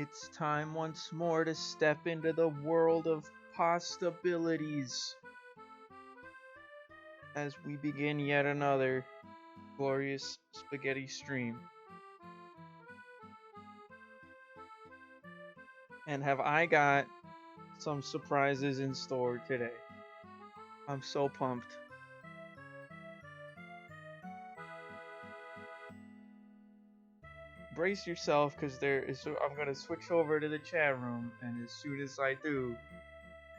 It's time once more to step into the world of possibilities as we begin yet another glorious spaghetti stream. And have I got some surprises in store today? I'm so pumped. Brace yourself, because I'm gonna switch over to the chat room, and as soon as I do,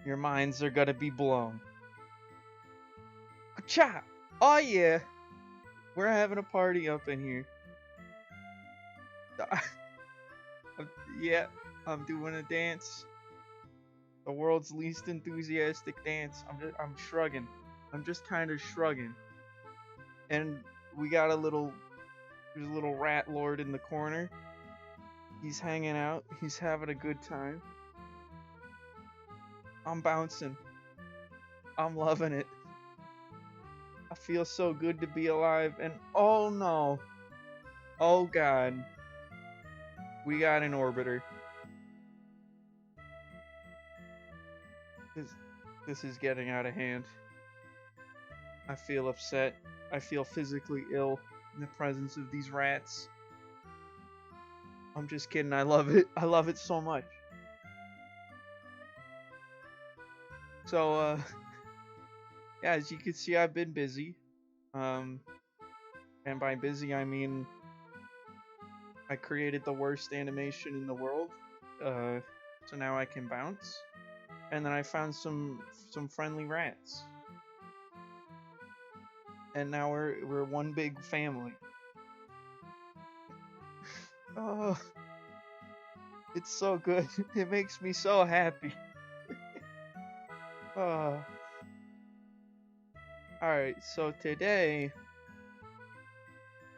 your minds are gonna be blown. Ka-cha! Oh yeah! We're having a party up in here. Yeah, I'm doing a dance. The world's least enthusiastic dance. I'm shrugging. I'm just kind of shrugging. And we got there's a little rat lord in the corner. He's hanging out. He's having a good time. I'm bouncing. I'm loving it. I feel so good to be alive. And oh no. Oh god. We got an orbiter. This is getting out of hand. I feel upset. I feel physically ill in the presence of these rats. I'm just kidding. I love it. I love it so much. So, yeah, as you can see, I've been busy. And by busy, I mean I created the worst animation in the world. So now I can bounce. And then I found some friendly rats. And now we're one big family. Oh, it's so good. It makes me so happy. Oh. Alright, so today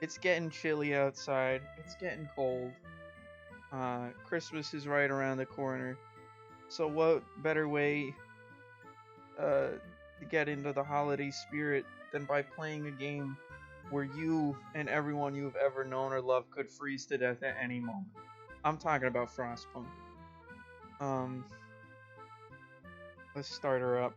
it's getting chilly outside. It's getting cold. Christmas is right around the corner. So what better way to get into the holiday spirit than by playing a game where you and everyone you've ever known or loved could freeze to death at any moment. I'm talking about Frostpunk. Let's start her up.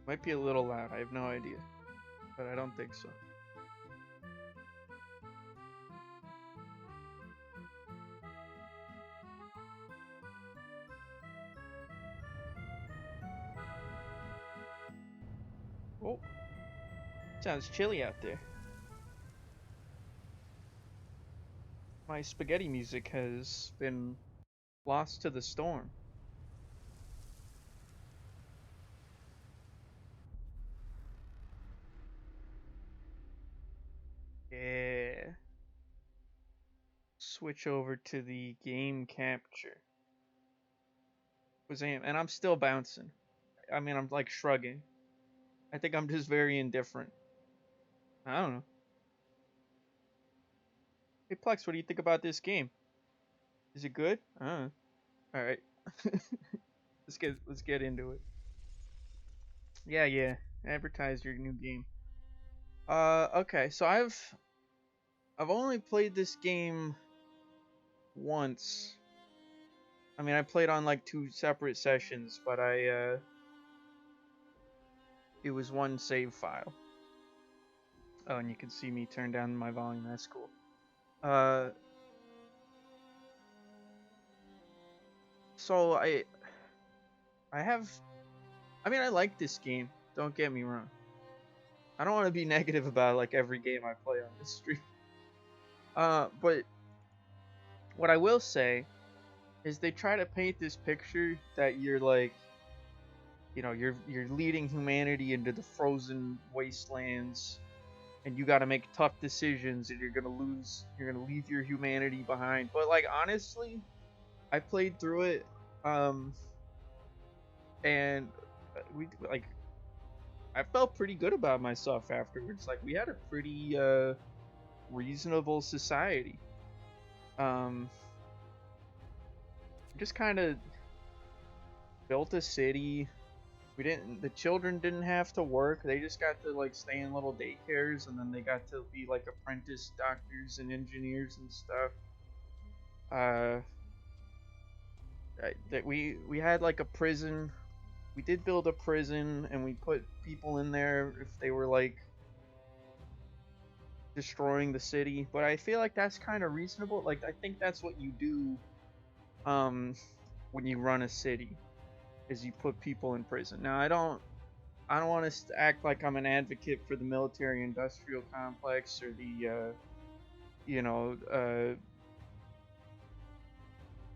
Might be a little loud, I have no idea. But I don't think so. Oh, sounds chilly out there. My spaghetti music has been lost to the storm. Yeah. Switch over to the game capture. And I'm still bouncing. I mean, I'm like shrugging. I think I'm just very indifferent. I don't know. Hey Plex, what do you think about this game? Is it good? All right. let's get into it. Yeah. Advertise your new game. Okay. So I've only played this game once. I mean, I played on like 2 separate sessions, but it was one save file. Oh, and you can see me turn down my volume. That's cool. So I like this game. Don't get me wrong. I don't want to be negative about like every game I play on this stream. But what I will say is they try to paint this picture that you're like, you know, you're leading humanity into the frozen wastelands, and you got to make tough decisions, and you're gonna leave your humanity behind. But like honestly, I played through it, and I felt pretty good about myself afterwards. Like we had a pretty reasonable society. Just kind of built a city, The children didn't have to work. They just got to like stay in little daycares, and then they got to be like apprentice doctors and engineers and stuff. Uh, that we had like a prison. We did build a prison, and we put people in there if they were like destroying the city. But I feel like that's kind of reasonable. Like I think that's what you do, when you run a city, is you put people in prison. Now I don't want to act like I'm an advocate for the military-industrial complex or the you know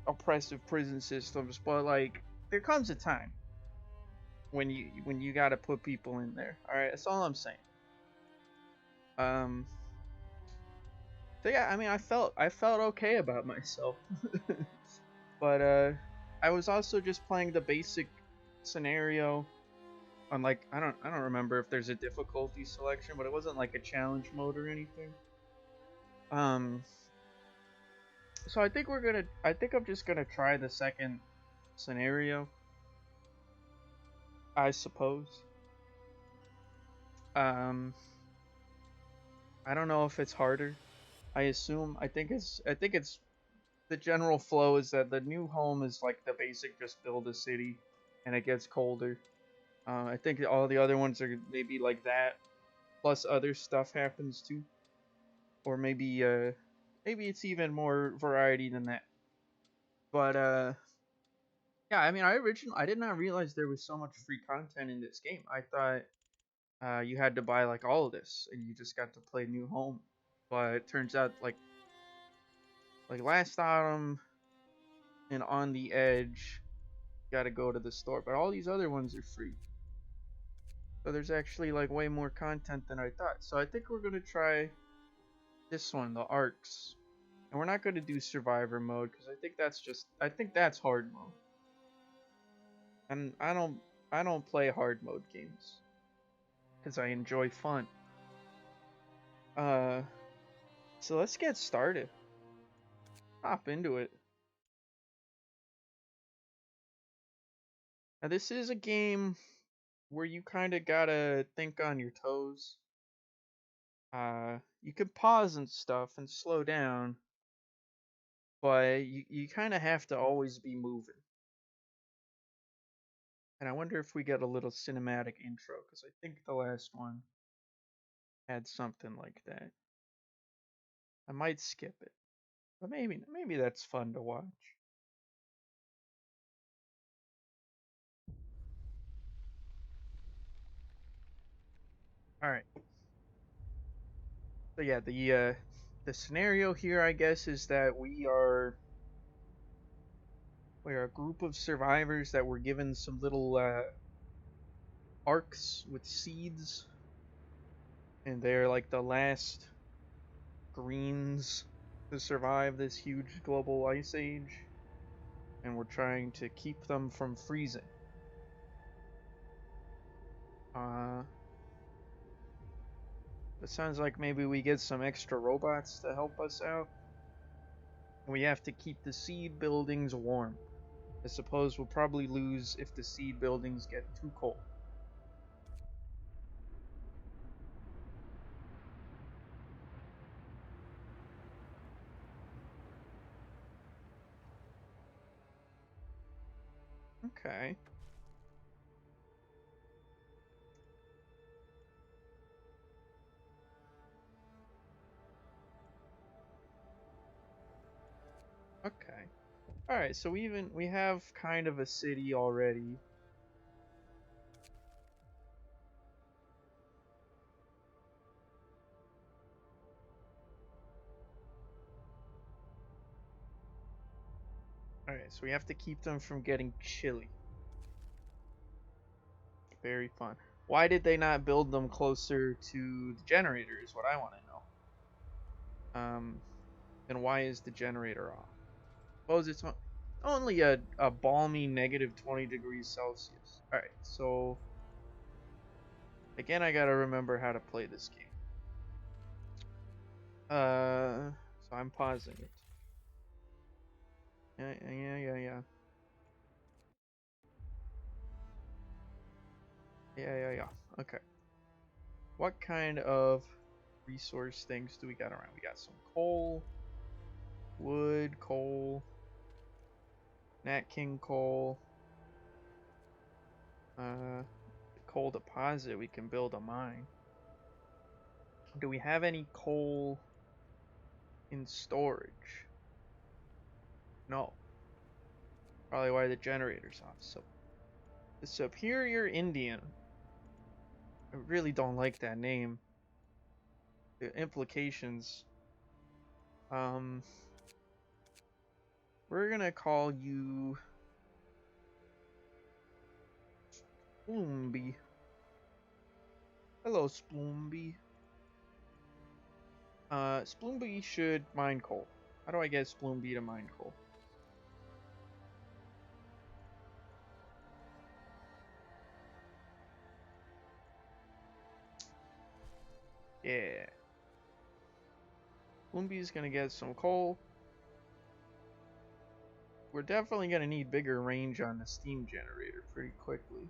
oppressive prison systems, but like there comes a time when you got to put people in there. All right, that's all I'm saying. Um, so yeah, I mean, I felt okay about myself, but I was also just playing the basic scenario. On like I don't remember if there's a difficulty selection, but it wasn't like a challenge mode or anything. Um, so I think I'm just gonna try the second scenario, I suppose. Um, I don't know if it's harder. I think it's the general flow is that the new home is like the basic just build a city, and it gets colder. I think all the other ones are maybe like that, plus other stuff happens too, or maybe it's even more variety than that. But yeah, I mean, I did not realize there was so much free content in this game. I thought you had to buy like all of this, and you just got to play New Home. But it turns out like last autumn and On the Edge, you got to go to the store. But all these other ones are free. So there's actually like way more content than I thought. So I think we're gonna try this one, the Arcs, and we're not gonna do Survivor mode because I think that's hard mode, and I don't play hard mode games because I enjoy fun. Uh, so let's get started. Hop into it. Now this is a game where you kind of gotta think on your toes. You can pause and stuff and slow down, but you kind of have to always be moving. And I wonder if we get a little cinematic intro because I think the last one had something like that. I might skip it, but maybe that's fun to watch. All right. So yeah, the scenario here, I guess, is that we're a group of survivors that were given some little arcs with seeds, and they're like the last greens to survive this huge global ice age, and we're trying to keep them from freezing. Uh, it sounds like maybe we get some extra robots to help us out. We have to keep the seed buildings warm. I suppose we'll probably lose if the seed buildings get too cold. Okay. Okay. Alright, so we have kind of a city already. Alright, so we have to keep them from getting chilly. Very fun. Why did they not build them closer to the generator is what I want to know. And why is the generator off? Suppose it's only a balmy negative 20 degrees Celsius. Alright, so again, I gotta remember how to play this game. So I'm pausing it. Yeah. Yeah. Okay. What kind of resource things do we got around? We got some coal, wood, coal, Nat King coal, the coal deposit. We can build a mine. Do we have any coal in storage? No. Probably why the generator's off. So the Superior Indian. I really don't like that name. The implications. We're gonna call you Spoomby. Hello, Spoomby. Spoomby should mine coal. How do I get Spoomby to mine coal? Yeah. Spoomby's gonna get some coal. We're definitely gonna need bigger range on the steam generator pretty quickly.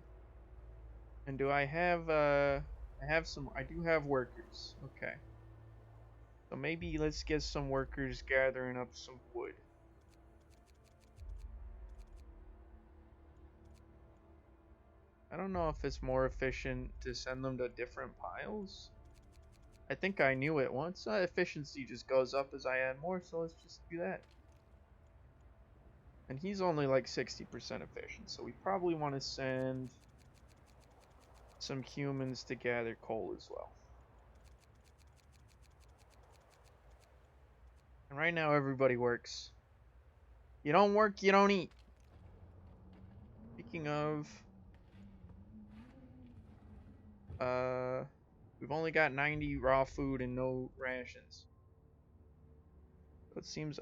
And do I have, I do have workers. Okay. So maybe let's get some workers gathering up some wood. I don't know if it's more efficient to send them to different piles. I think I knew it once. Efficiency just goes up as I add more, so let's just do that. And he's only like 60% efficient, so we probably want to send some humans to gather coal as well. And right now everybody works. You don't work, you don't eat. Speaking of, we've only got 90 raw food and no rations. So it seems,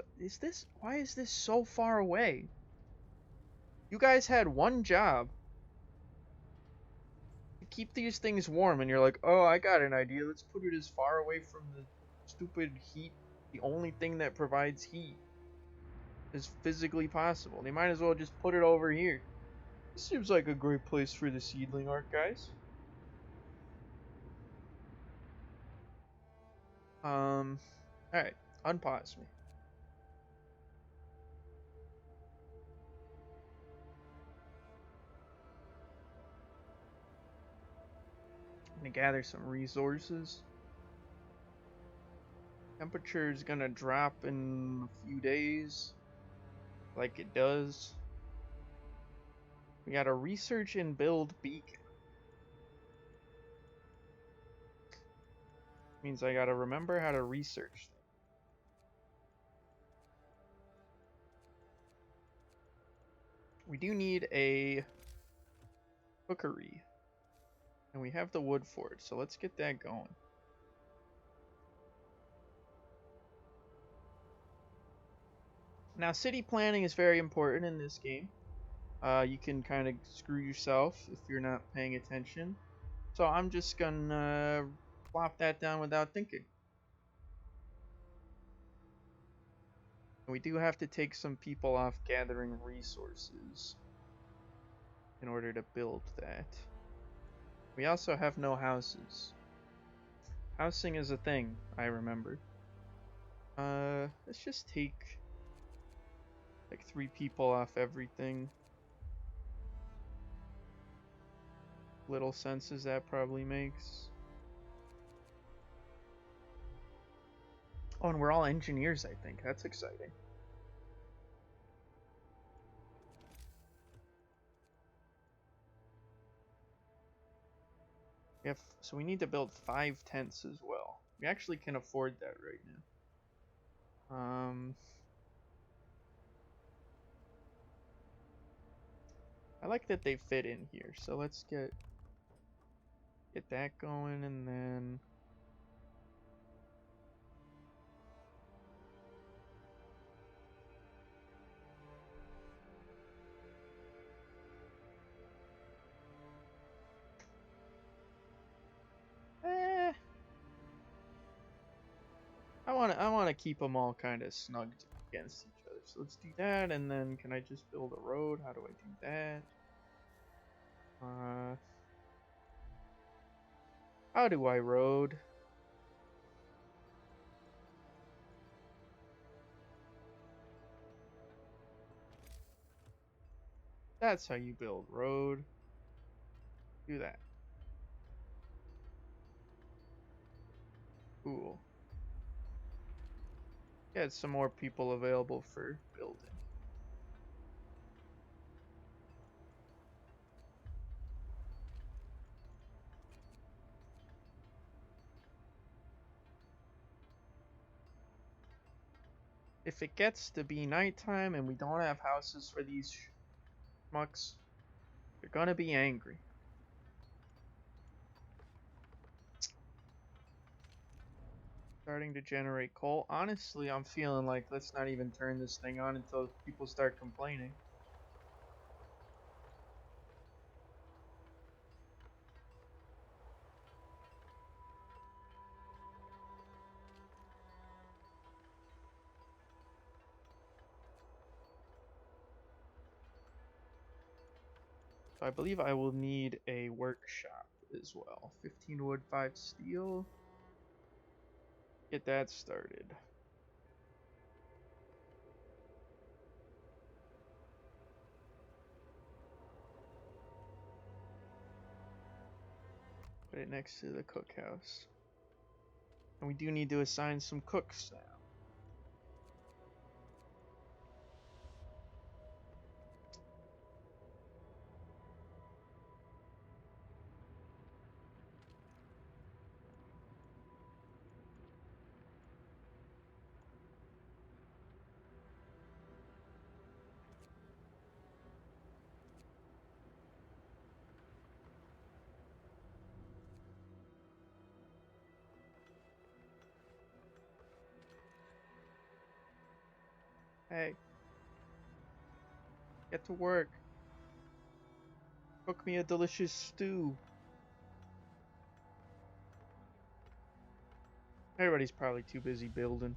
why is this so far away? You guys had one job to keep these things warm, and you're like, oh, I got an idea. Let's put it as far away from the stupid heat. The only thing that provides heat is physically possible. They might as well just put it over here. This seems like a great place for the seedling art, guys. Alright, unpause me. I'm gonna gather some resources. Temperature is gonna drop in a few days, like it does. We gotta research and build beacon. Means I gotta remember how to research. We do need a cookery. And we have the wood for it, so let's get that going. Now, city planning is very important in this game. You can kind of screw yourself if you're not paying attention. So I'm just gonna plop that down without thinking. And we do have to take some people off gathering resources in order to build that. We also have no houses. Housing is a thing, I remember. Let's just take like 3 people off everything. Little senses that probably makes. Oh, and we're all engineers, I think. That's exciting. So we need to build 5 tents as well. We actually can afford that right now. I like that they fit in here. So let's get that going, and then I wanna keep them all kind of snugged against each other. So let's do that, and then can I just build a road? How do I do that? How do I road? That's how you build road. Do that. Cool. Get some more people available for building. If it gets to be nighttime and we don't have houses for these schmucks, they're gonna be angry. Starting to generate coal. Honestly, I'm feeling like let's not even turn this thing on until people start complaining. So I believe I will need a workshop as well. 15 wood, 5 steel. Get that started. Put it next to the cookhouse. And we do need to assign some cooks now. Hey. Get to work. Cook me a delicious stew. Everybody's probably too busy building.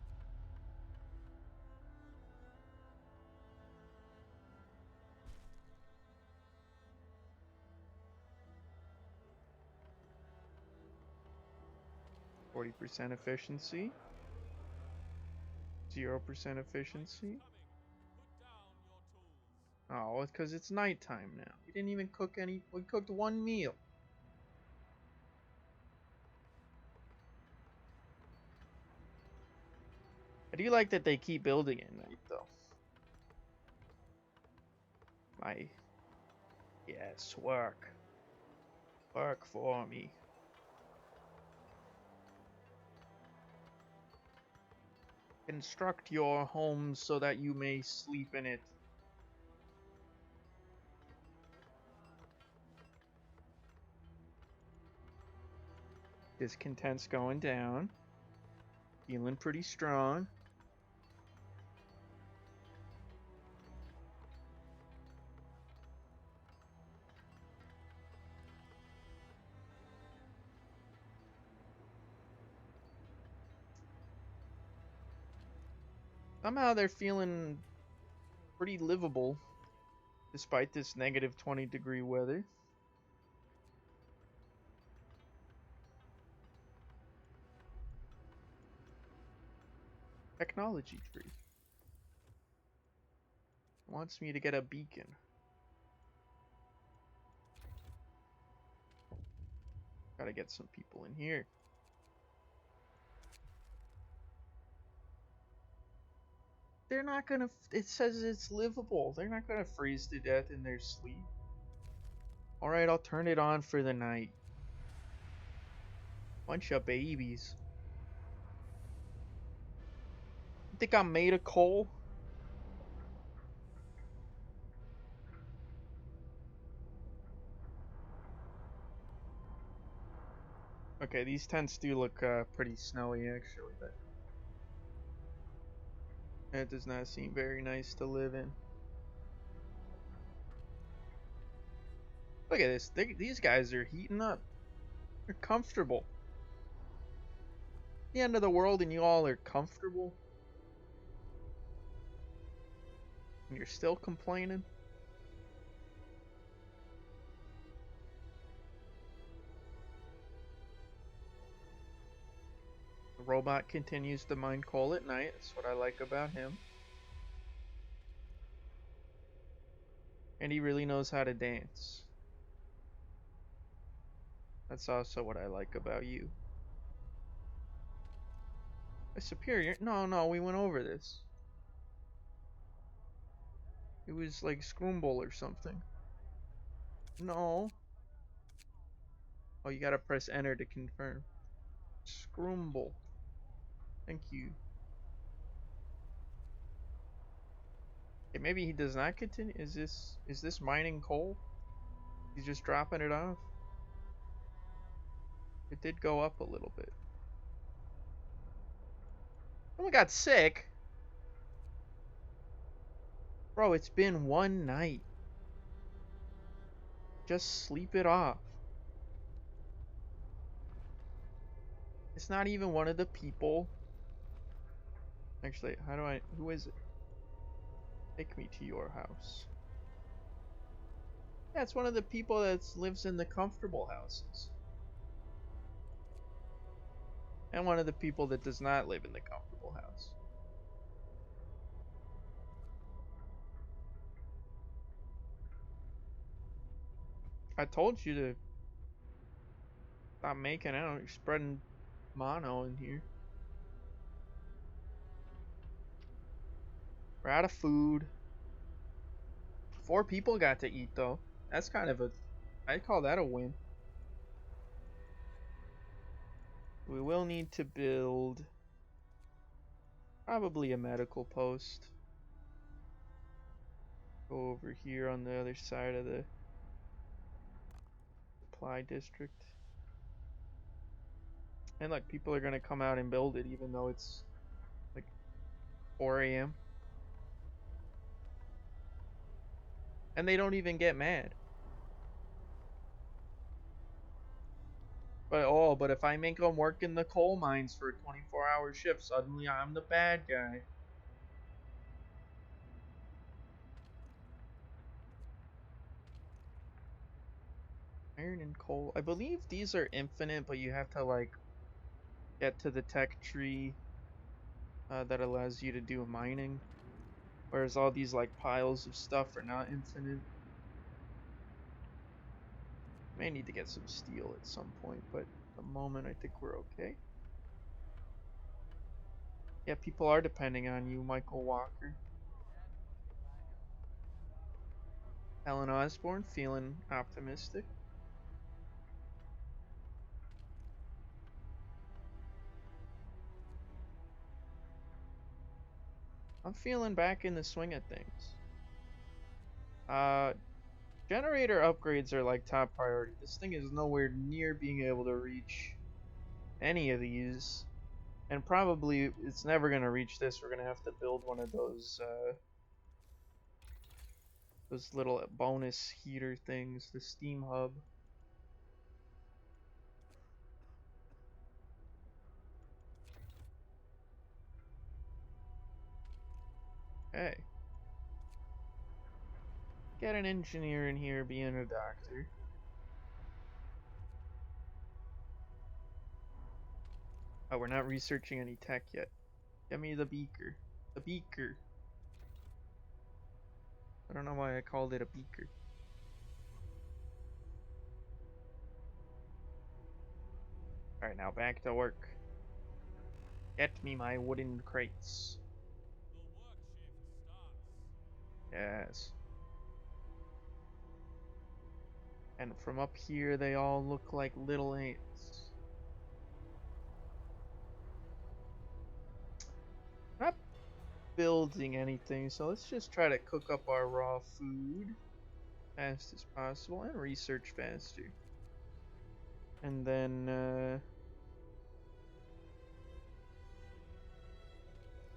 %, efficiency. 0% efficiency. Oh, it's because it's nighttime now. We didn't even cook any. We cooked one meal. I do like that they keep building at night, though. Yes, work. Work for me. Construct your home so that you may sleep in it. Discontent's going down. Feeling pretty strong. Somehow they're feeling pretty livable despite this negative 20-degree weather. Technology tree. Wants me to get a beacon. Gotta get some people in here. They're not gonna. It says it's livable. They're not gonna freeze to death in their sleep. Alright, I'll turn it on for the night. Bunch of babies. You think I'm made of coal? Okay, these tents do look pretty snowy actually, but it does not seem very nice to live in. Look at this. These guys are heating up. They're comfortable. The end of the world and you all are comfortable? And you're still complaining? robot continues to mine coal at night. That's what I like about him. And he really knows how to dance. That's also what I like about you. A superior? No, we went over this. It was like Scroomble or something. No. Oh, you gotta press enter to confirm. Scroomble. Thank you. Okay, maybe he does not continue. Is this mining coal? He's just dropping it off. It did go up a little bit. Someone got sick. Bro, it's been one night. Just sleep it off. It's not even one of the people. Actually, who is it? Take me to your house. Yeah, it's one of the people that lives in the comfortable houses. And one of the people that does not live in the comfortable house. I told you to stop making out. You're spreading mono in here. We're out of food. 4 people got to eat though. That's kind of I'd call that a win. We will need to build probably a medical post. Go over here on the other side of the supply district. And look, people are gonna come out and build it even though it's like 4 a.m. And they don't even get mad. But if I make them work in the coal mines for a 24-hour shift, suddenly I'm the bad guy. Iron and coal. I believe these are infinite, but you have to like get to the tech tree that allows you to do mining. Whereas all these like piles of stuff are not infinite. May need to get some steel at some point, but at the moment I think we're okay. Yeah, people are depending on you, Michael Walker. Ellen Osborne, feeling optimistic. I'm feeling back in the swing of things. Generator upgrades are like top priority. This thing is nowhere near being able to reach any of these. And probably it's never going to reach this. We're going to have to build one of those little bonus heater things, the steam hub. Okay. Get an engineer in here being a doctor. Oh, we're not researching any tech yet. Give me the beaker. The beaker. I don't know why I called it a beaker. Alright, now back to work. Get me my wooden crates. Yes. And from up here, they all look like little ants. Not building anything, so let's just try to cook up our raw food fast as possible and research faster. And then,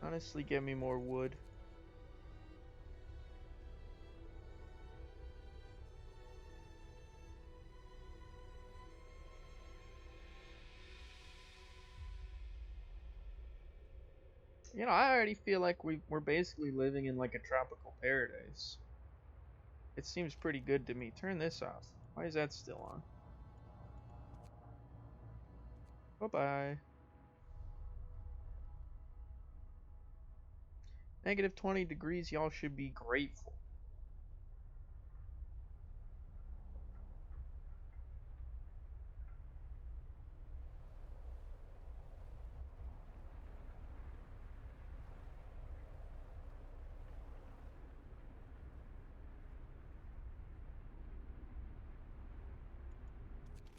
honestly, get me more wood. You know, I already feel like we're basically living in like a tropical paradise. It seems pretty good to me. Turn this off. Why is that still on? Bye-bye. Negative 20 degrees, y'all should be grateful.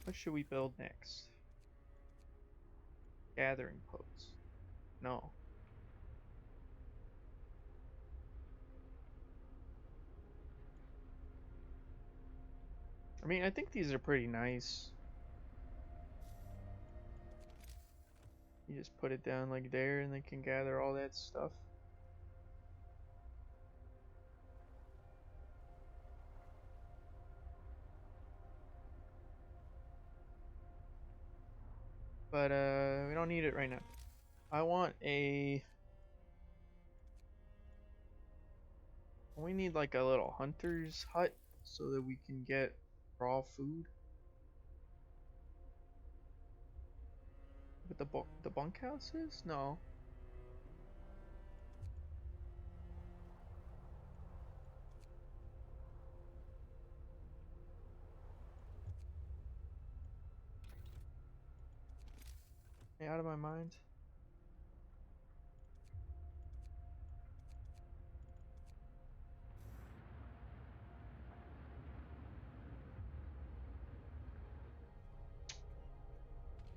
What should we build next? Gathering posts. No. I mean, I think these are pretty nice. You just put it down like there and they can gather all that stuff. But we don't need it right now. I want a... We need like a little hunter's hut so that we can get raw food. But the bunkhouses? No. Am I out of my mind?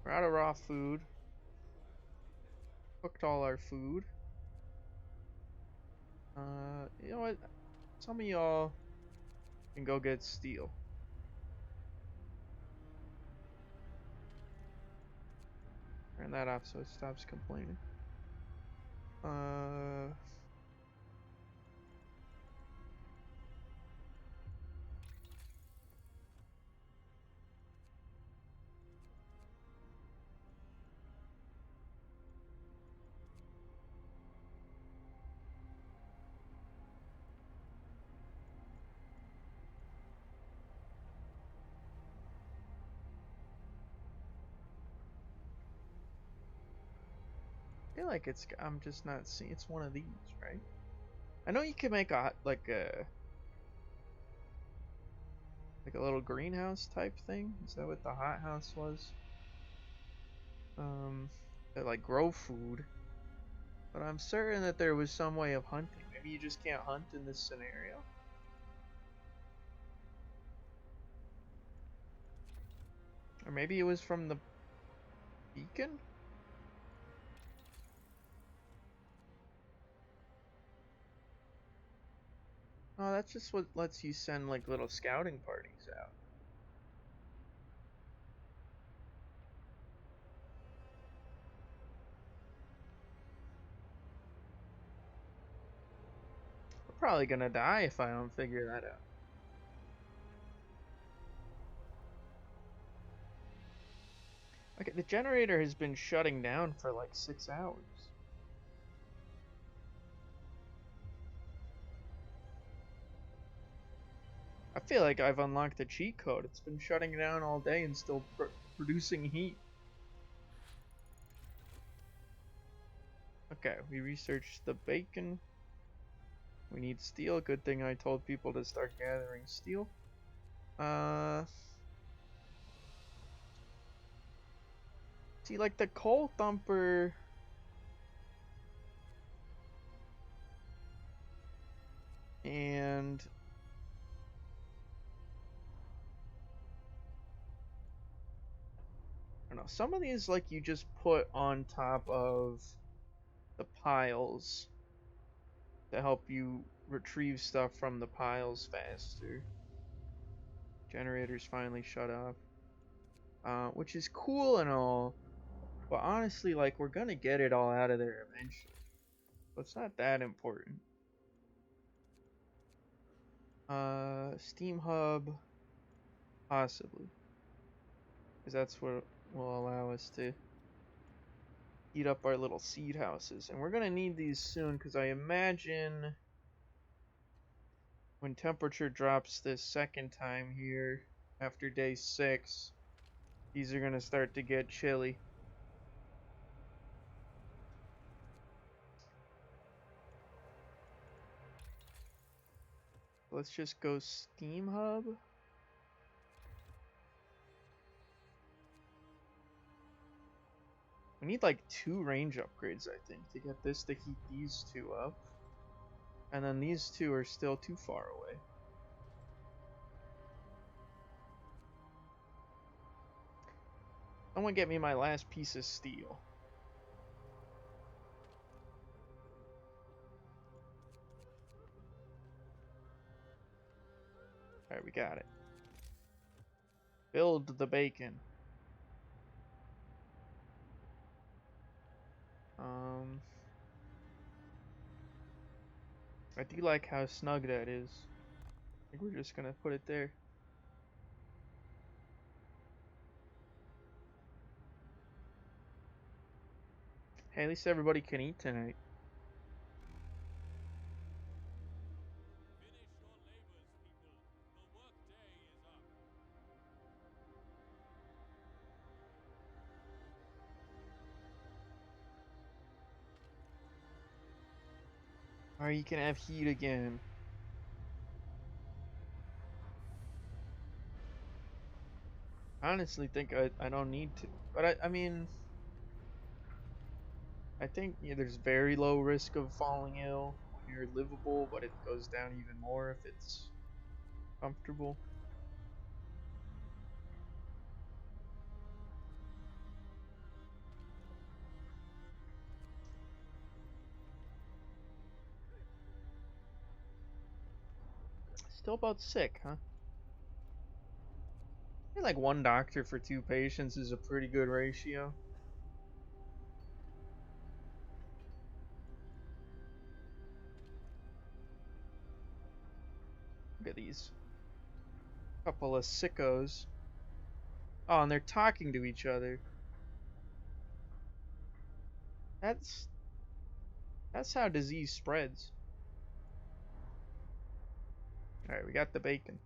We're out of raw food. Cooked all our food. You know what? Some of y'all can go get steel. Turn that off so it stops complaining. I feel like I'm just not seeing. It's one of these, right? I know you can make like a little greenhouse type thing. Is that what the hothouse was? That like grow food. But I'm certain that there was some way of hunting. Maybe you just can't hunt in this scenario. Or maybe it was from the beacon? Oh, that's just what lets you send like little scouting parties out. We're probably gonna die if I don't figure that out. Okay, the generator has been shutting down for like 6 hours. I feel like I've unlocked a cheat code. It's been shutting down all day and still producing heat. Okay, we researched the bacon. We need steel. Good thing I told people to start gathering steel. See, like the coal thumper. And I don't know, some of these like you just put on top of the piles to help you retrieve stuff from the piles faster. Generators finally shut off, which is cool and all, but honestly, like we're gonna get it all out of there eventually, so it's not that important. Steam hub, possibly, because that's what will allow us to heat up our little seed houses, and we're gonna need these soon because I imagine when temperature drops this second time here after day 6, these are gonna start to get chilly. Let's just go Steam Hub. We need like 2 range upgrades, I think, to get this to heat these 2 up. And then these 2 are still too far away. Someone get me my last piece of steel. Alright, we got it. Build the bacon. I do like how snug that is. I think we're just gonna put it there. Hey, at least everybody can eat tonight. Or you can have heat again. I honestly think I don't need to. But I mean, I think there's very low risk of falling ill when you're livable, but it goes down even more if it's comfortable. Still about sick, huh? I feel like 1 doctor for 2 patients is a pretty good ratio. Look at these. Couple of sickos. Oh, and they're talking to each other. That's how disease spreads. Alright, we got the bacon.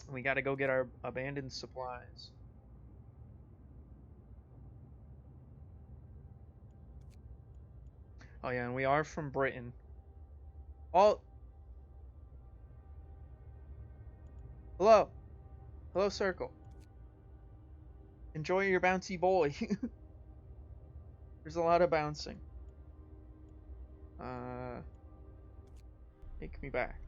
We gotta go get our abandoned supplies. Oh yeah, and we are from Britain. Oh! Hello! Hello, Circle. Enjoy your bouncy boy. There's a lot of bouncing. Take me back.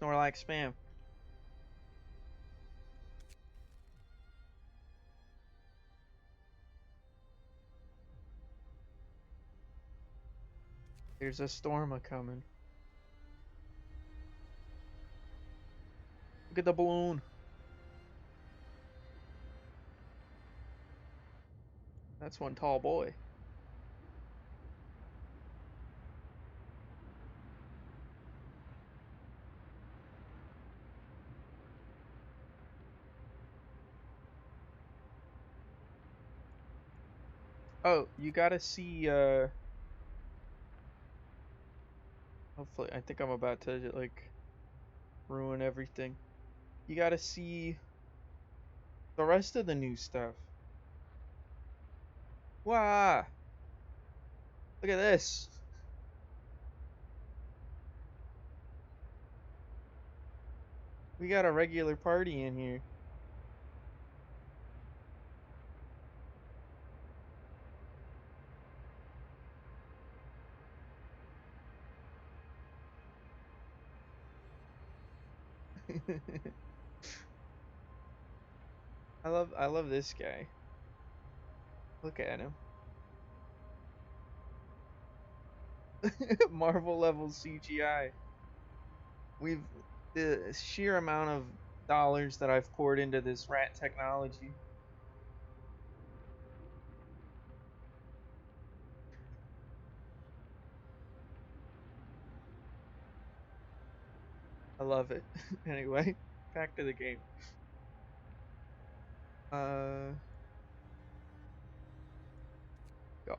Snorlax spam. There's a storm a-coming. Look at the balloon. That's one tall boy. Oh, you gotta see, hopefully, I think I'm about to, like, ruin everything. You gotta see the rest of the new stuff. Wow! Look at this! We got a regular party in here. I love this guy. Look at him. Marvel level CGI. The sheer amount of dollars that I've poured into this rat technology. I love it. Anyway, back to the game. Go.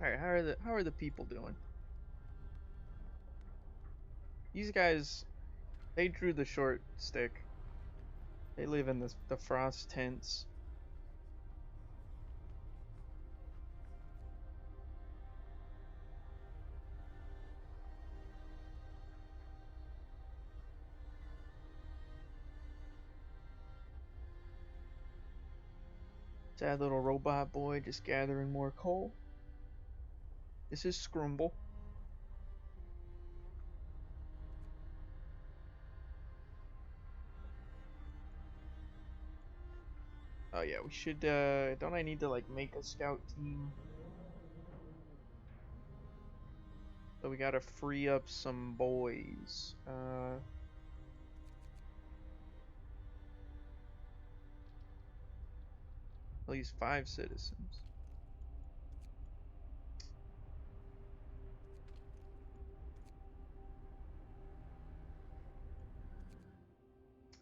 Alright, how are the people doing? These guys, they drew the short stick. They live in the frost tents. Sad little robot boy just gathering more coal. This is Scrumble. Oh yeah, we should, don't I need to, like, make a scout team? So we gotta free up some boys. At least 5 citizens.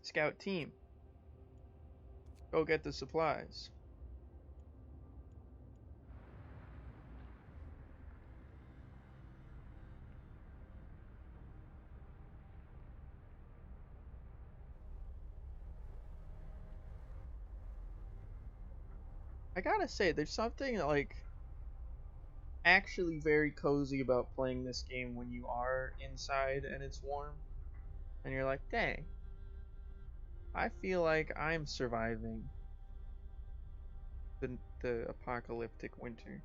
Scout team. Go get the supplies. I gotta say, there's something, like, actually very cozy about playing this game when you are inside and it's warm. And you're like, dang, I feel like I'm surviving the apocalyptic winter.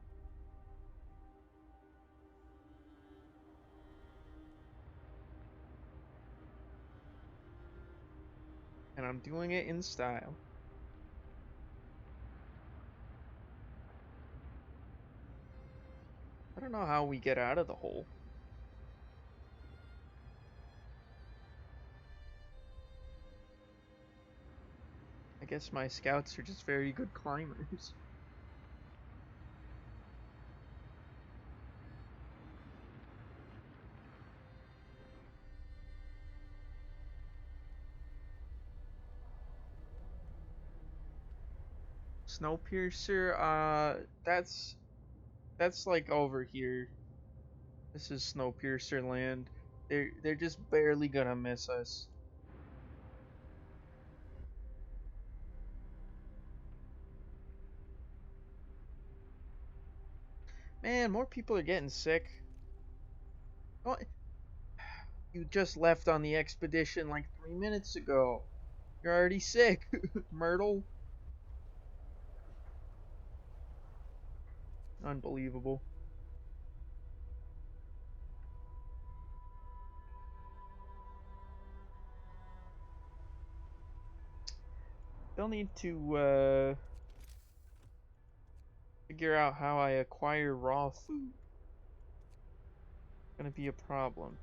And I'm doing it in style. I don't know how we get out of the hole. I guess my scouts are just very good climbers. Snowpiercer, that's like over here. This is Snowpiercer land. They're just barely gonna miss us. Man, more people are getting sick. Oh, you just left on the expedition like 3 minutes ago. You're already sick, Myrtle. Unbelievable. They'll need to figure out how I acquire raw food. It's gonna be a problem.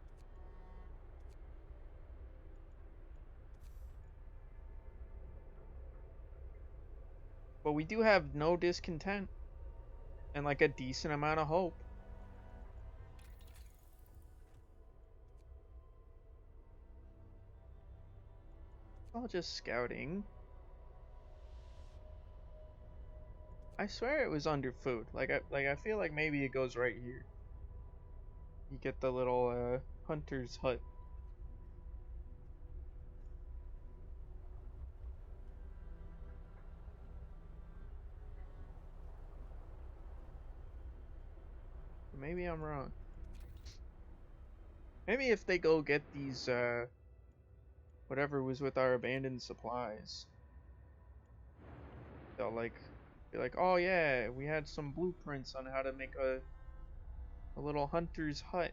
But we do have no discontent and like a decent amount of hope. All just scouting. I swear it was under food. I feel like maybe it goes right here. You get the little hunter's hut. Maybe I'm wrong. Maybe if they go get these whatever was with our abandoned supplies, they'll like be like, oh yeah, we had some blueprints on how to make a little hunter's hut.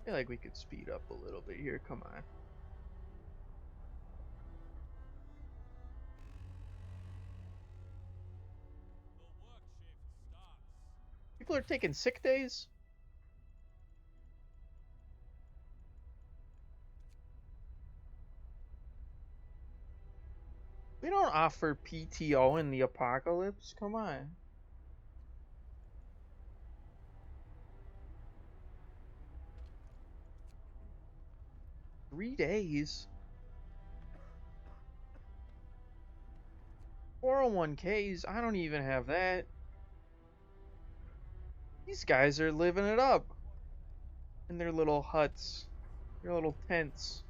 I feel like we could speed up a little bit here. Come on. People are taking sick days? We don't offer PTO in the apocalypse. Come on. $3? 401ks? I don't even have that. These guys are living it up in their little huts, their little tents.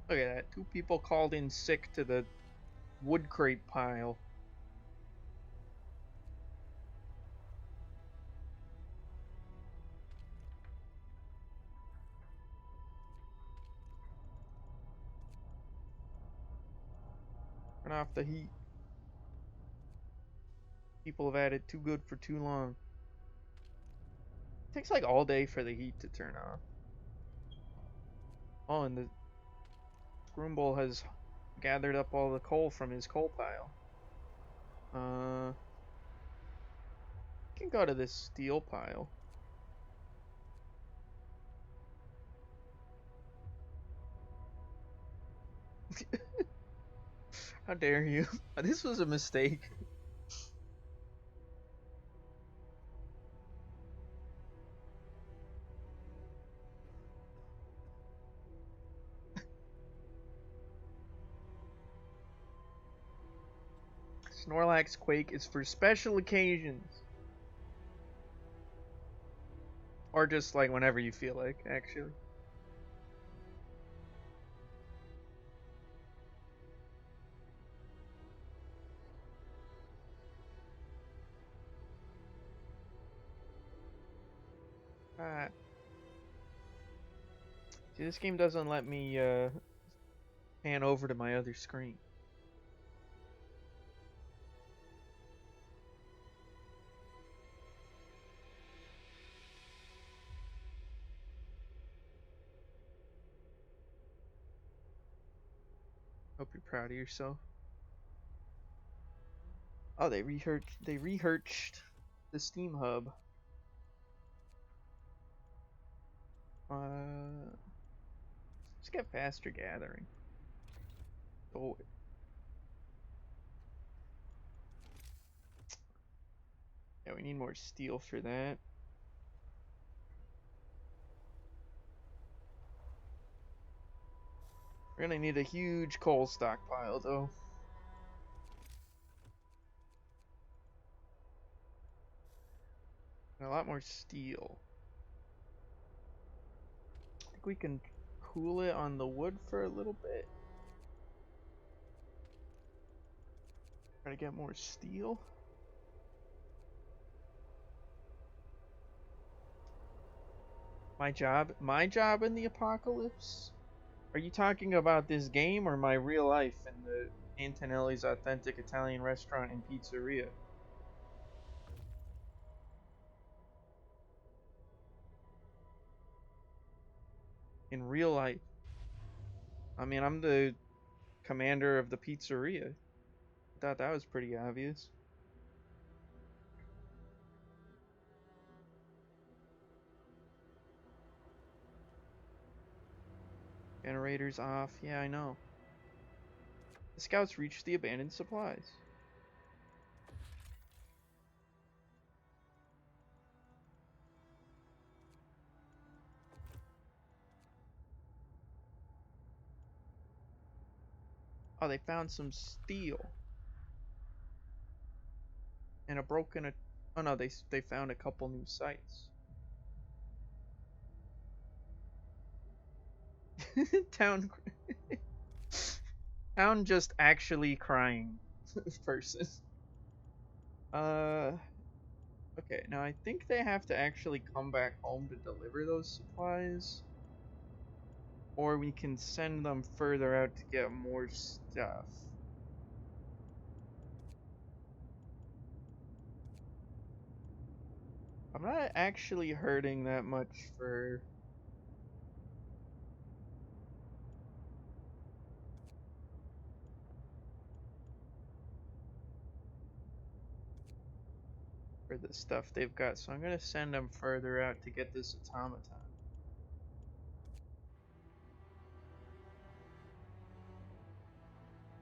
Look at that. 2 people called in sick to the wood crate pile. Turn off the heat. People have had it too good for too long. It takes like all day for the heat to turn off. Oh, and the Scroombull has gathered up all the coal from his coal pile. Can go to this steel pile. How dare you? This was a mistake. Snorlax Quake is for special occasions. Or just like whenever you feel like, actually. See, this game doesn't let me pan over to my other screen. Hope you're proud of yourself. Oh, they reherched the Steam Hub. Let's get faster gathering. Oh. Yeah, we need more steel for that. We're gonna need a huge coal stockpile, though. And a lot more steel. I think we can cool it on the wood for a little bit. Try to get more steel. My job in the apocalypse? Are you talking about this game or my real life in the Antonelli's Authentic Italian Restaurant and Pizzeria? In real life. I mean, I'm the commander of the pizzeria. I thought that was pretty obvious. Generators off. Yeah, I know. The scouts reached the abandoned supplies. Oh, they found some steel. And a broken... Oh no, they found a couple new sites. Town... Town just actually crying person. Okay, now I think they have to actually come back home to deliver those supplies. Or we can send them further out to get more stuff. I'm not actually hurting that much for... the stuff they've got, so I'm gonna send them further out to get this automaton.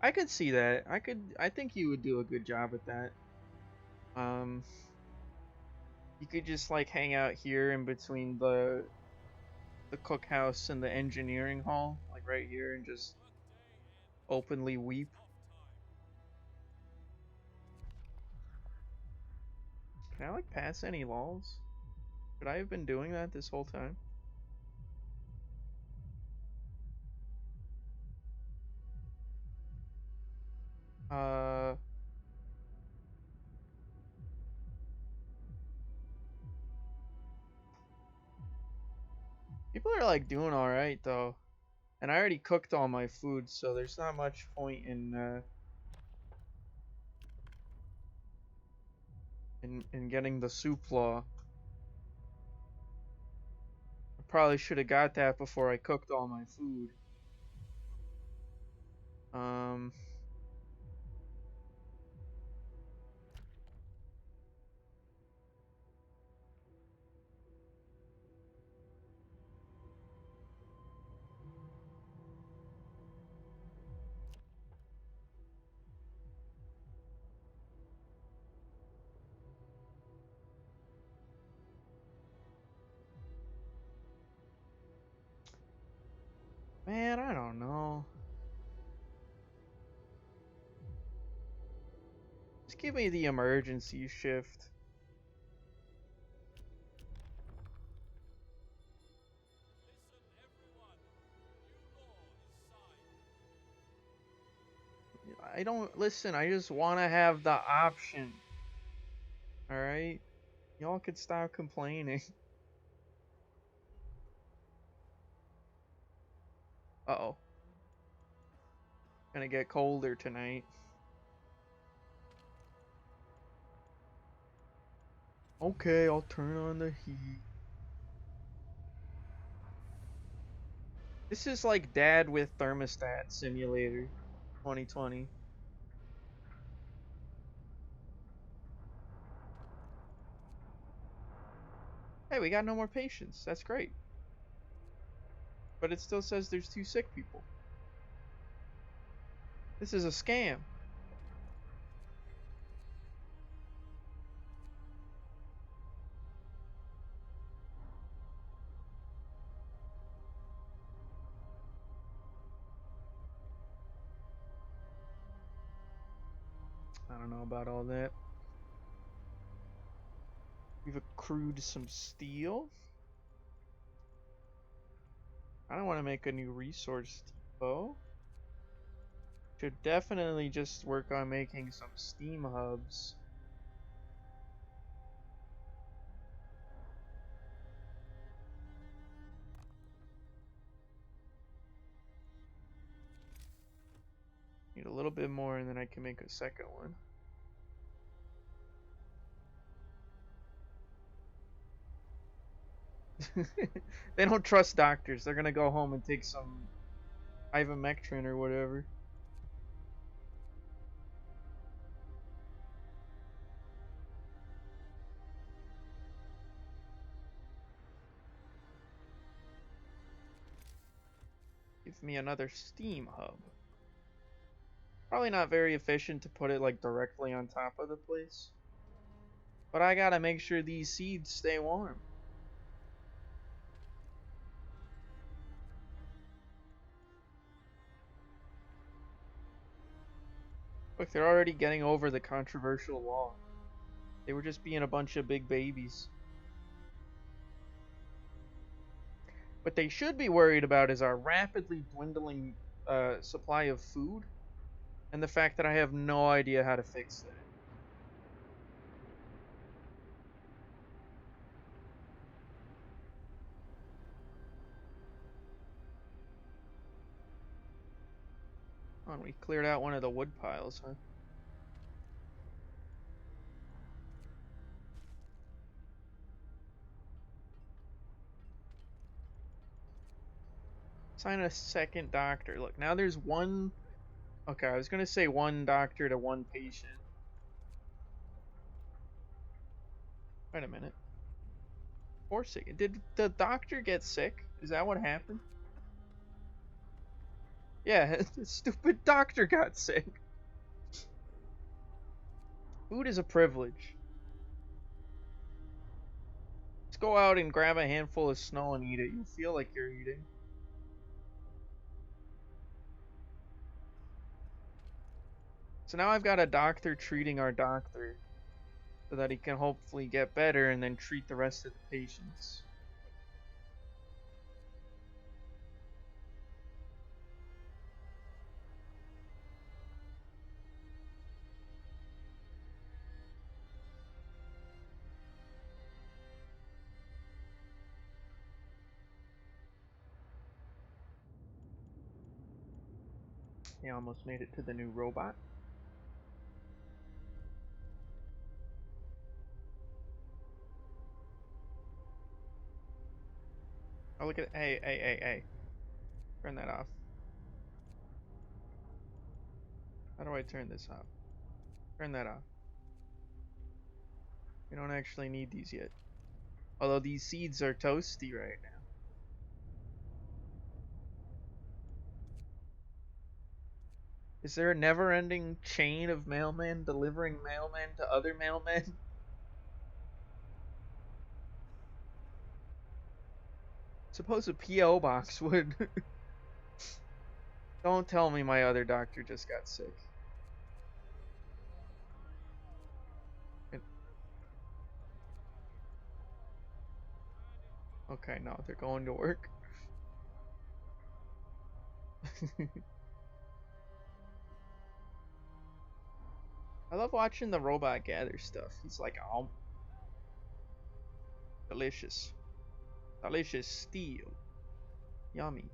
I could see that. I think you would do a good job at that. You could just like hang out here in between the cookhouse and the engineering hall, like right here, and just openly weep. Can I like pass any laws? Could I have been doing that this whole time? Uh, people are like doing all right though, and I already cooked all my food, so there's not much point in getting the soup law. I probably should have got that before I cooked all my food. Um, man, I don't know. Just give me the emergency shift. I don't listen. I just want to have the option. All right, y'all could stop complaining. Uh-oh. Gonna get colder tonight. Okay, I'll turn on the heat. This is like Dad with Thermostat Simulator 2020. Hey, we got no more patients. That's great. But it still says there's 2 sick people. This is a scam. I don't know about all that. We've accrued some steel. I don't want to make a new resource depot. Should definitely just work on making some steam hubs. Need a little bit more and then I can make a second one. They don't trust doctors. They're gonna go home and take some ivermectin or whatever. Give me another steam hub. Probably not very efficient to put it like directly on top of the place. But I gotta make sure these seeds stay warm. Look, they're already getting over the controversial law. They were just being a bunch of big babies. What they should be worried about is our rapidly dwindling supply of food, and the fact that I have no idea how to fix that. Oh, we cleared out one of the wood piles, huh? Assign a second doctor. Look, now there's one. Okay, I was gonna say one doctor to one patient. Wait a minute. 4 sick. Did the doctor get sick? Is that what happened? Yeah, the stupid doctor got sick. Food is a privilege. Let's go out and grab a handful of snow and eat it. You'll feel like you're eating. So now I've got a doctor treating our doctor so that he can hopefully get better and then treat the rest of the patients. He almost made it to the new robot. Oh, look at it. Hey. Turn that off. How do I turn this off? Turn that off. We don't actually need these yet. Although these seeds are toasty right now. Is there a never-ending chain of mailmen delivering mailmen to other mailmen? Suppose a P.O. box would. Don't tell me my other doctor just got sick. Okay, no, they're going to work. I love watching the robot gather stuff. He's like, oh, delicious. Delicious steel. Yummy.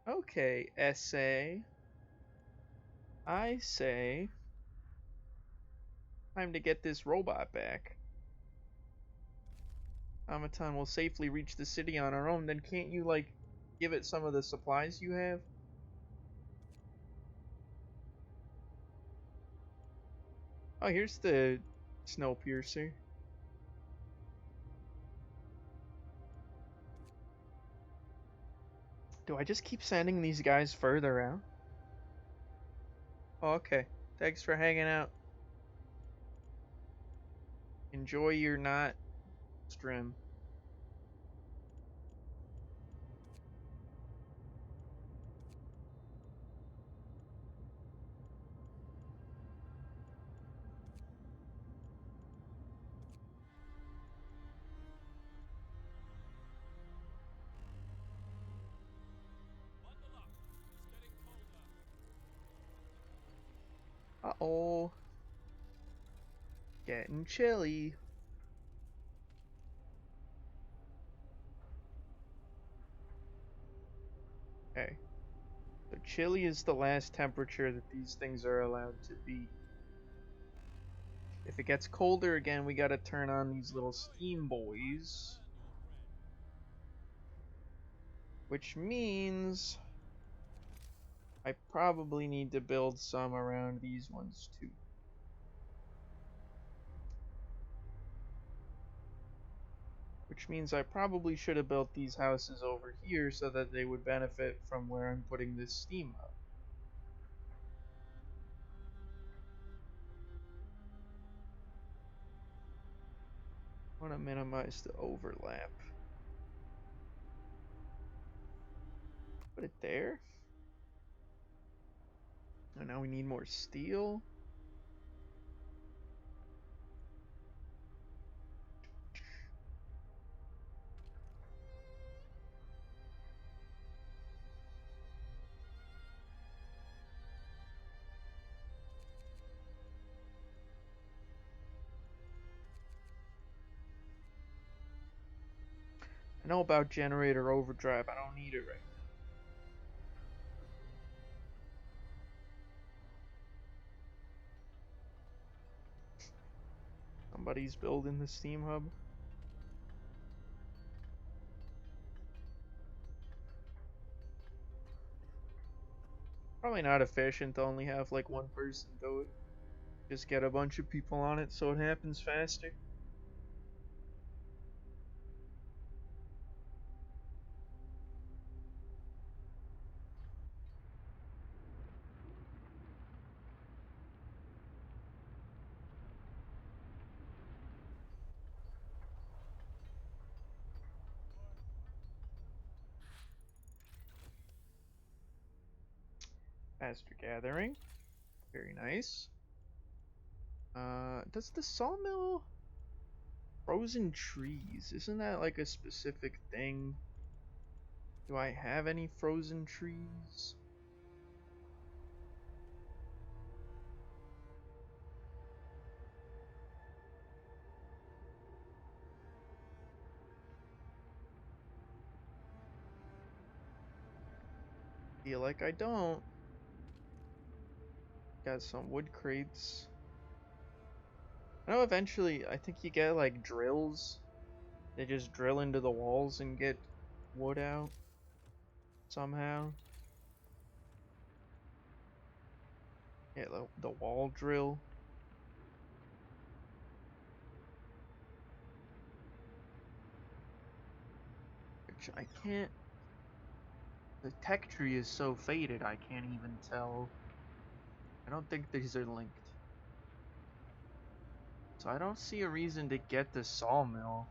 Okay, essay. I say, time to get this robot back. Amaton will safely reach the city on our own, then can't you, like, give it some of the supplies you have? Oh, here's the Snowpiercer. Do I just keep sending these guys further out? Oh, okay. Thanks for hanging out. Enjoy your not stream. Uh-oh. Getting chilly. Okay. So chilly is the last temperature that these things are allowed to be. If it gets colder again, we gotta turn on these little steam boys. Which means I probably need to build some around these ones too. Which means I probably should have built these houses over here so that they would benefit from where I'm putting this steam hub. I want to minimize the overlap. Put it there. And now we need more steel. I know about generator overdrive. I don't need it right now. Somebody's building the steam hub. Probably not efficient to only have like one person do it. Just get a bunch of people on it so it happens faster. Faster gathering. Very nice. Does the sawmill... Frozen trees, isn't that like a specific thing? Do I have any frozen trees? Feel like I don't. Got some wood crates. I know eventually, I think you get like drills. They just drill into the walls and get wood out somehow. Yeah, the wall drill. Which I can't. The tech tree is so faded, I can't even tell. I don't think these are linked. So I don't see a reason to get the sawmill.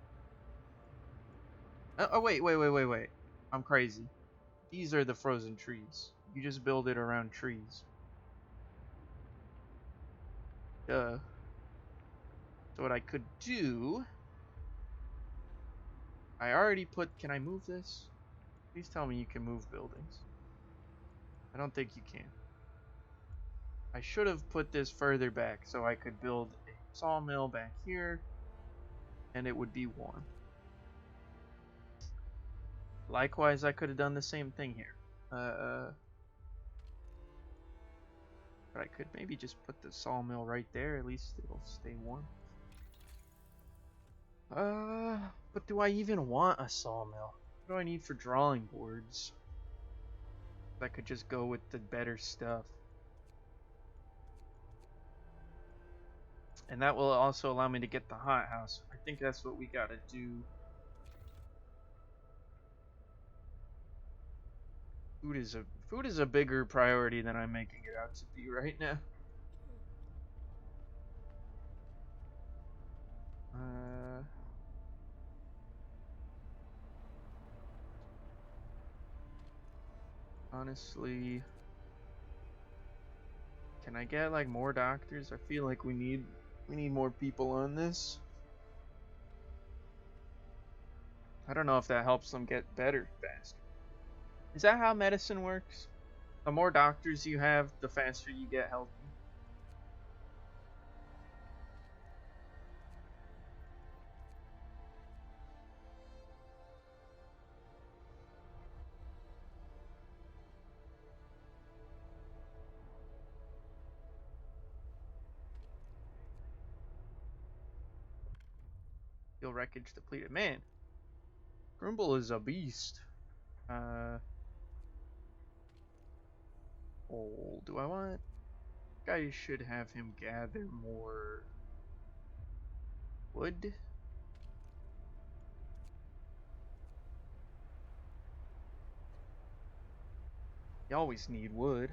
Oh, wait. I'm crazy. These are the frozen trees. You just build it around trees. Duh. So what I could do... I already put... Can I move this? Please tell me you can move buildings. I don't think you can. I should have put this further back so I could build a sawmill back here. And it would be warm. Likewise, I could have done the same thing here. But I could maybe just put the sawmill right there. At least it'll stay warm. But do I even want a sawmill? What do I need for drawing boards? I could just go with the better stuff. And that will also allow me to get the hothouse. I think that's what we gotta do. Food is a bigger priority than I'm making it out to be right now. Honestly, can I get like more doctors? I feel like we need more people on this. I don't know if that helps them get better faster. Is that how medicine works? The more doctors you have, the faster you get healthy. Steel wreckage depleted. Man, Grumble is a beast. Oh, do I want? I should have him gather more wood. You always need wood.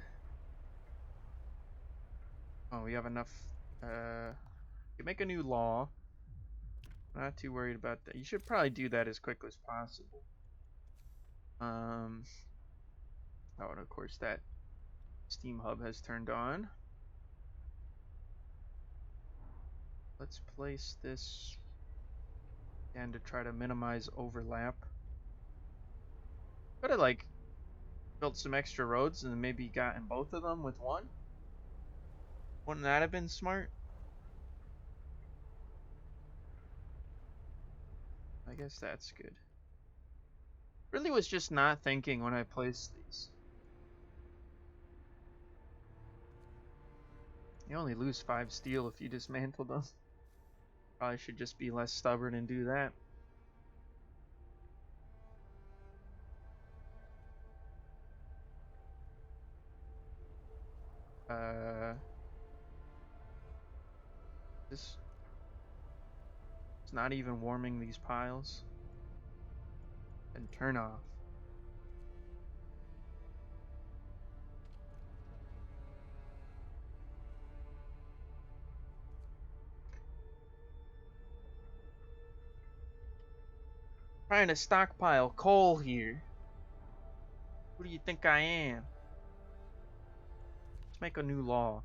Oh, we have enough. You make a new law. Not too worried about that. You should probably do that as quickly as possible. Oh, and of course that Steam Hub has turned on. Let's place this and to try to minimize overlap. Could have like built some extra roads and maybe gotten both of them with one. Wouldn't that have been smart? I guess that's good. Really was just not thinking when I placed these. You only lose 5 steel if you dismantle them. Probably should just be less stubborn and do that. This it's not even warming these piles. And turn off. Trying to stockpile coal here. Who do you think I am? Let's make a new law.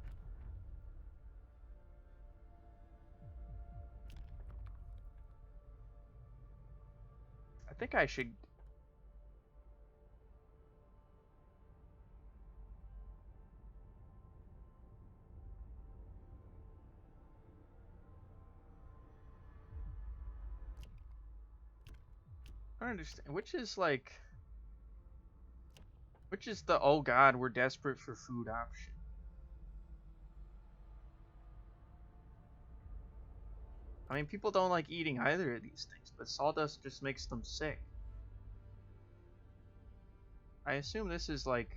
I think I should. I don't understand. Which is like. Which is the oh god, we're desperate for food option. I mean, people don't like eating either of these things, but sawdust just makes them sick. I assume this is like...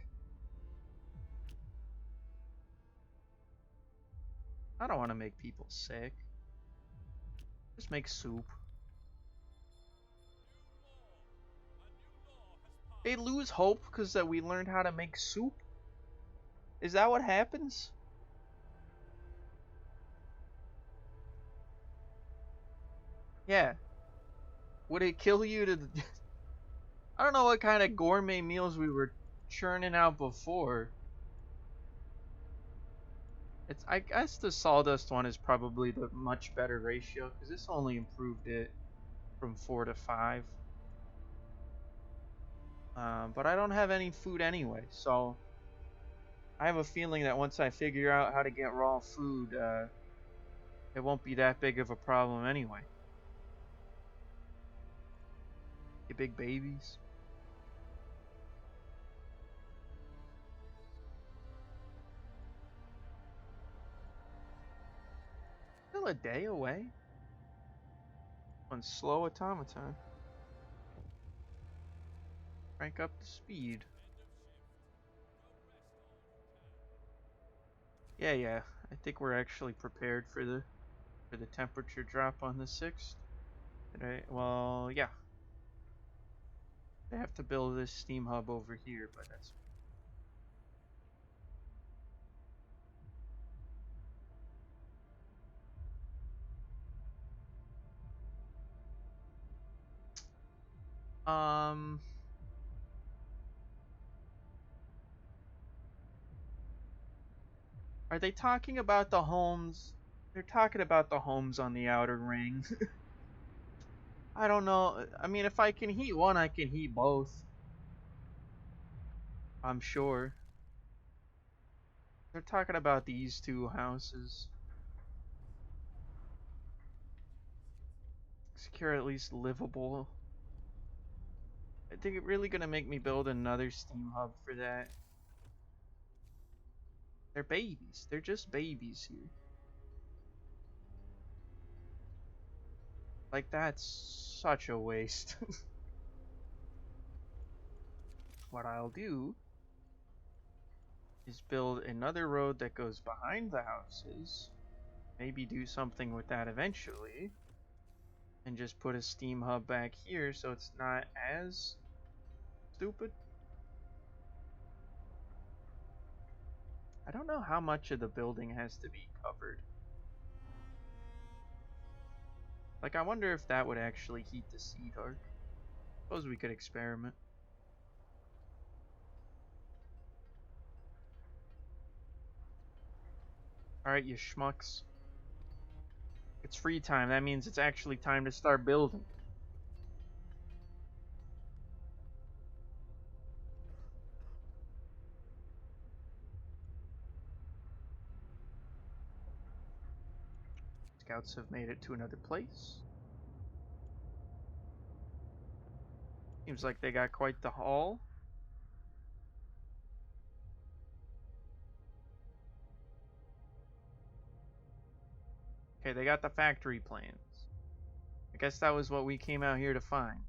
I don't want to make people sick. Just make soup. They lose hope because that we learned how to make soup? Is that what happens? Yeah. Would it kill you to... I don't know what kind of gourmet meals we were churning out before. I guess the sawdust one is probably the much better ratio, because this only improved it from 4 to 5. But I don't have any food anyway, so I have a feeling that once I figure out how to get raw food, it won't be that big of a problem anyway. You big babies. Still a day away. On slow automaton. Crank up the speed. Yeah. I think we're actually prepared for the temperature drop on the 6th. Well, yeah. They have to build this steam hub over here, but that's... Are they talking about the homes? They're talking about the homes on the outer ring. I don't know. I mean, if I can heat one, I can heat both. I'm sure. They're talking about these two houses. Secure at least livable. I think it's really gonna make me build another steam hub for that. They're babies. They're just babies here. Like, that's such a waste. What I'll do is build another road that goes behind the houses. Maybe do something with that eventually. And just put a steam hub back here so it's not as stupid. I don't know how much of the building has to be covered. Like, I wonder if that would actually heat the seed arc. Suppose we could experiment. Alright, you schmucks. It's free time. That means it's actually time to start building. Scouts have made it to another place. Seems like they got quite the haul. Okay, they got the factory plans. I guess that was what we came out here to find.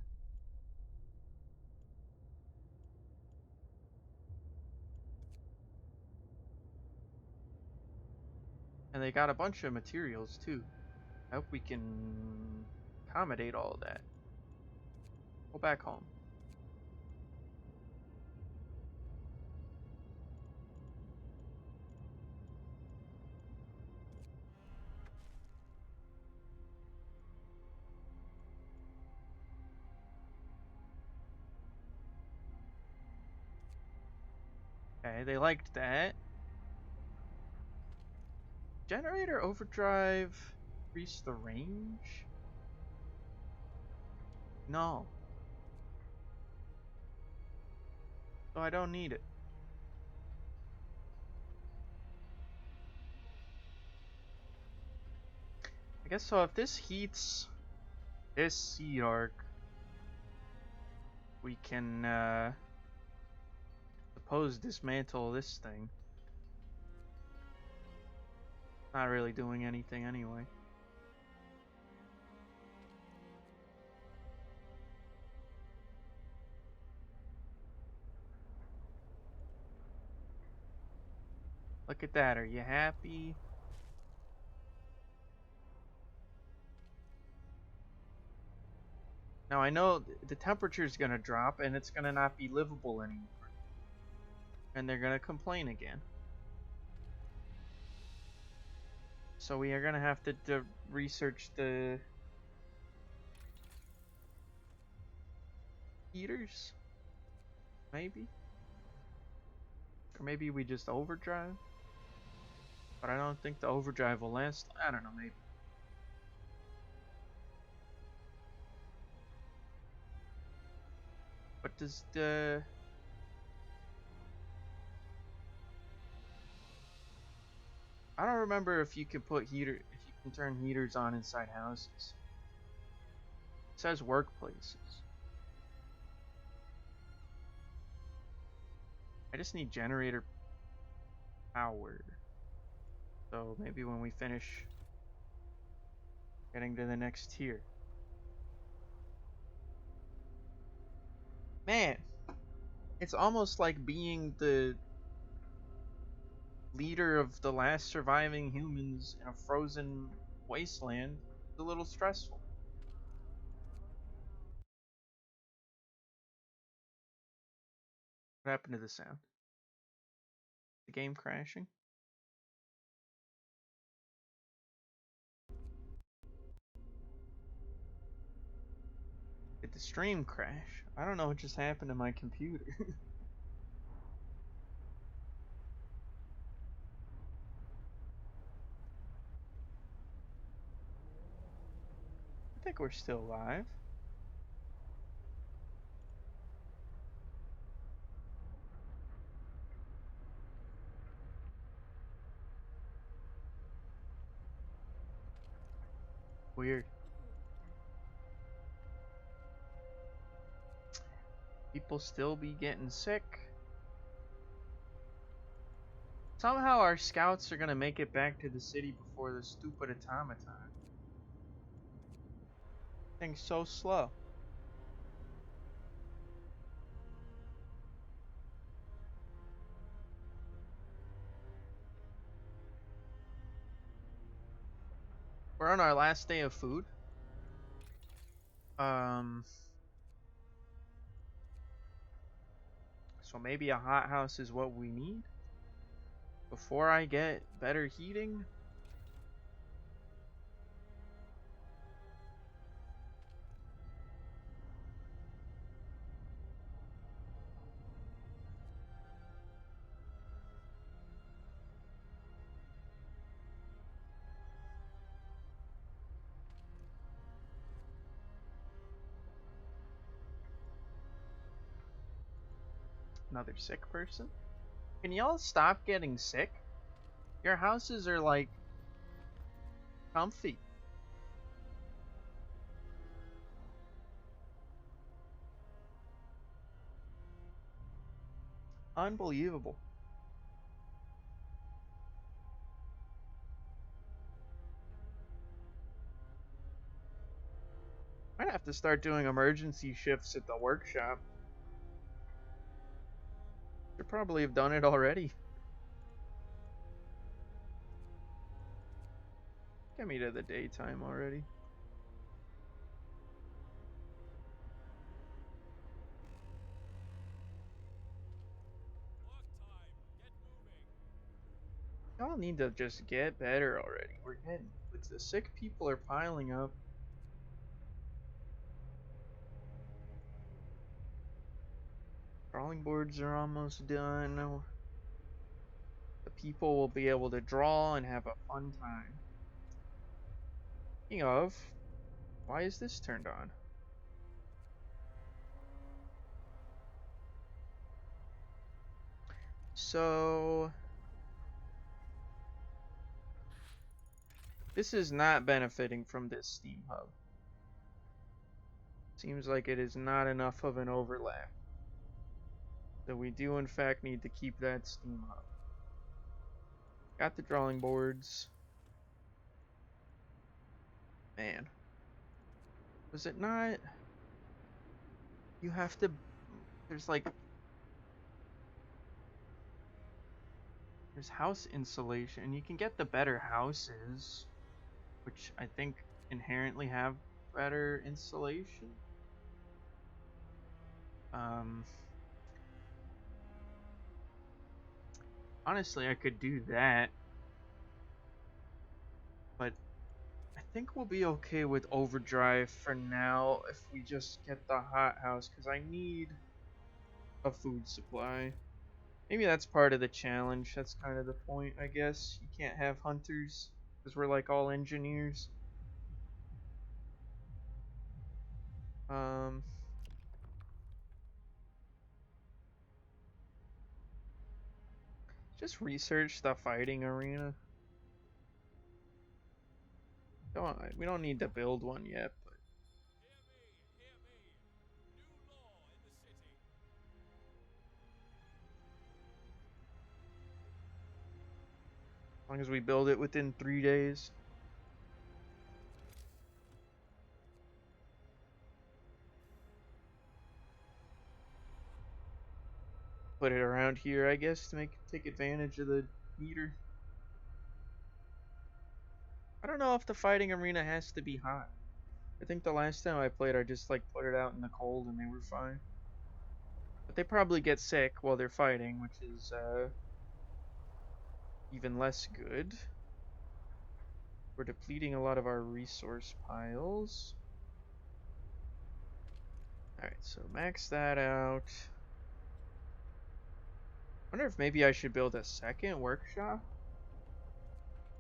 And they got a bunch of materials too. I hope we can accommodate all of that. Go back home. Okay, they liked that. Generator overdrive increase the range? No. So I don't need it. I guess so. If this heats this seed arc, we can suppose dismantle this thing. Not really doing anything anyway. Look at that, are you happy? Now I know the temperature is gonna drop and it's gonna not be livable anymore. And they're gonna complain again. So we are gonna have to research the heaters? Maybe? Or maybe we just overdrive? But I don't think the overdrive will last. I don't know, maybe. But does the... I don't remember if you can put if you can turn heaters on inside houses. It says workplaces. I just need generator power. So maybe when we finish getting to the next tier. Man, it's almost like being the leader of the last surviving humans in a frozen wasteland. It's a little stressful. What happened to the sound? The game crashing? Did the stream crash? I don't know what just happened to my computer. I think we're still live. Weird. People still be getting sick. Somehow our scouts are gonna make it back to the city before the stupid automaton. Thing's so slow. We're on our last day of food. So maybe a hothouse is what we need before I get better heating. Another sick person. Can y'all stop getting sick? Your houses are like comfy. Unbelievable. I'd have to start doing emergency shifts at the workshop. Should probably have done it already. Get me to the daytime already. Y'all need to just get better already. We're getting, the sick people are piling up. Drawing boards are almost done. The people will be able to draw and have a fun time. Speaking of, why is this turned on? So this is not benefiting from this Steam Hub. Seems like it is not enough of an overlap So we do in fact need to keep that steam up. Got the drawing boards. Man. Was it not? You have to... There's like... There's house insulation. You can get the better houses, which I think inherently have better insulation. Honestly, I could do that, but I think we'll be okay with overdrive for now if we just get the hothouse, because I need a food supply. Maybe that's part of the challenge. That's kind of the point, I guess. You can't have hunters because we're like all engineers. Just research the fighting arena. We don't need to build one yet, but as long as we build it within 3 days. Put it around here, I guess, to take advantage of the heater. I don't know if the fighting arena has to be hot. I think the last time I played, I just like put it out in the cold and they were fine. But they probably get sick while they're fighting, which is even less good. We're depleting a lot of our resource piles. Alright, so max that out. Wonder if maybe I should build a second workshop?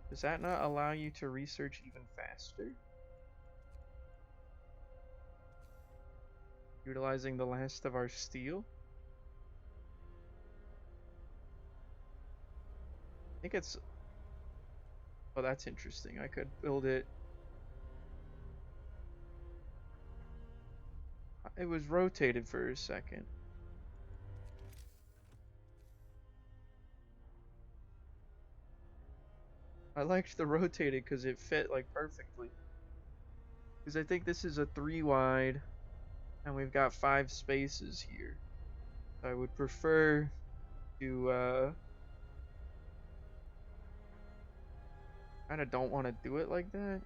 Does that not allow you to research even faster? Utilizing the last of our steel? I think it's... Oh, that's interesting. I could build it... It was rotated for a second. I liked the rotated because it fit like perfectly. Because I think this is a 3 wide and we've got 5 spaces here. I would prefer to kind of don't want to do it like that.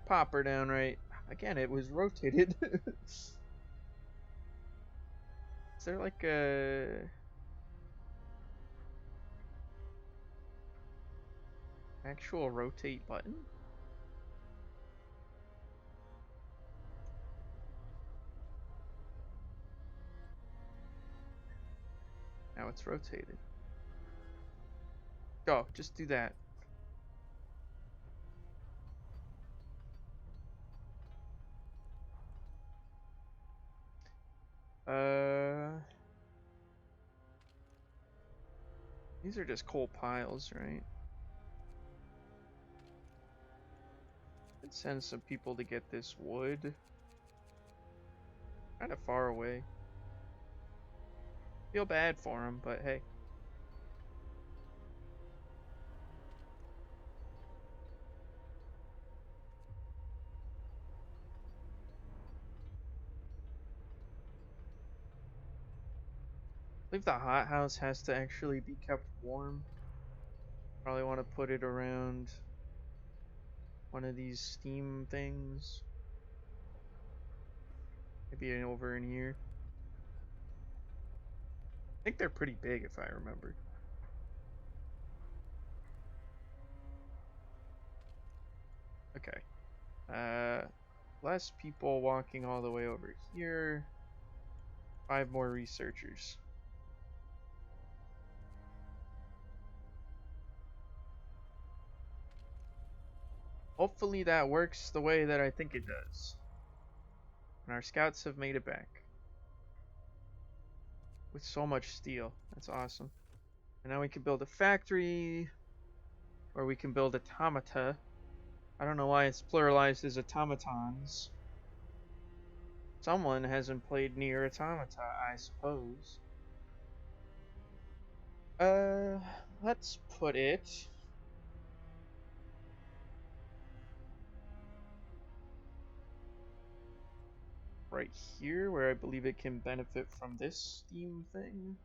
Pop her down right. Again, it was rotated. Is there like a actual rotate button? Now it's rotated. Go, just do that. These are just coal piles, right? Let's send some people to get this wood. Kind of far away. Feel bad for them, but hey. I believe the hothouse has to actually be kept warm. Probably want to put it around one of these steam things. Maybe over in here. I think they're pretty big if I remember. Okay. Less people walking all the way over here. 5 more researchers. Hopefully that works the way that I think it does. And our scouts have made it back. With so much steel. That's awesome. And now we can build a factory. Or we can build automata. I don't know why it's pluralized as automatons. Someone hasn't played Nier Automata, I suppose. Let's put it right here, where I believe it can benefit from this Steam thing.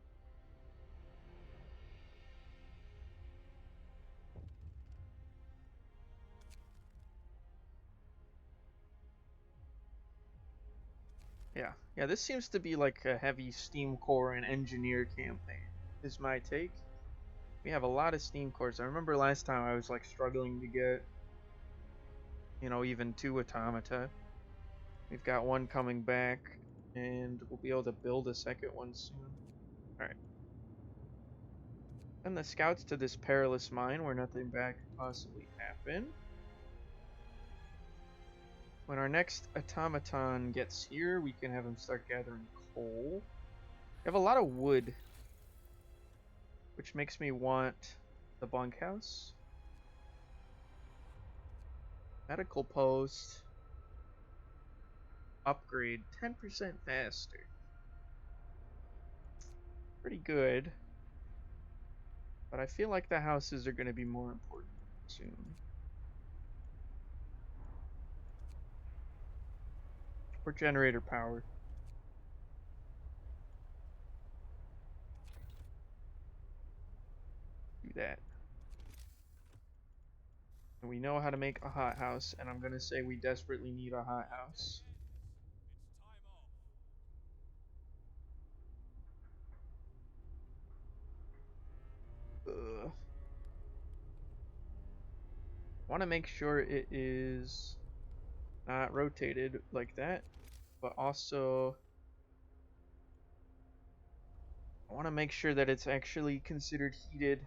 Yeah, this seems to be like a heavy Steam core and engineer campaign, is my take. We have a lot of Steam cores. I remember last time I was like struggling to get, even 2 automata. We've got one coming back, and we'll be able to build a second one soon. Alright. Send the scouts to this perilous mine where nothing bad could possibly happen. When our next automaton gets here, we can have him start gathering coal. We have a lot of wood, which makes me want the bunkhouse. Medical post. Upgrade 10% faster. Pretty good. But I feel like the houses are going to be more important soon. Or generator power. Do that. And we know how to make a hothouse, and I'm going to say we desperately need a hothouse. I want to make sure it is not rotated like that, but also I want to make sure that it's actually considered heated.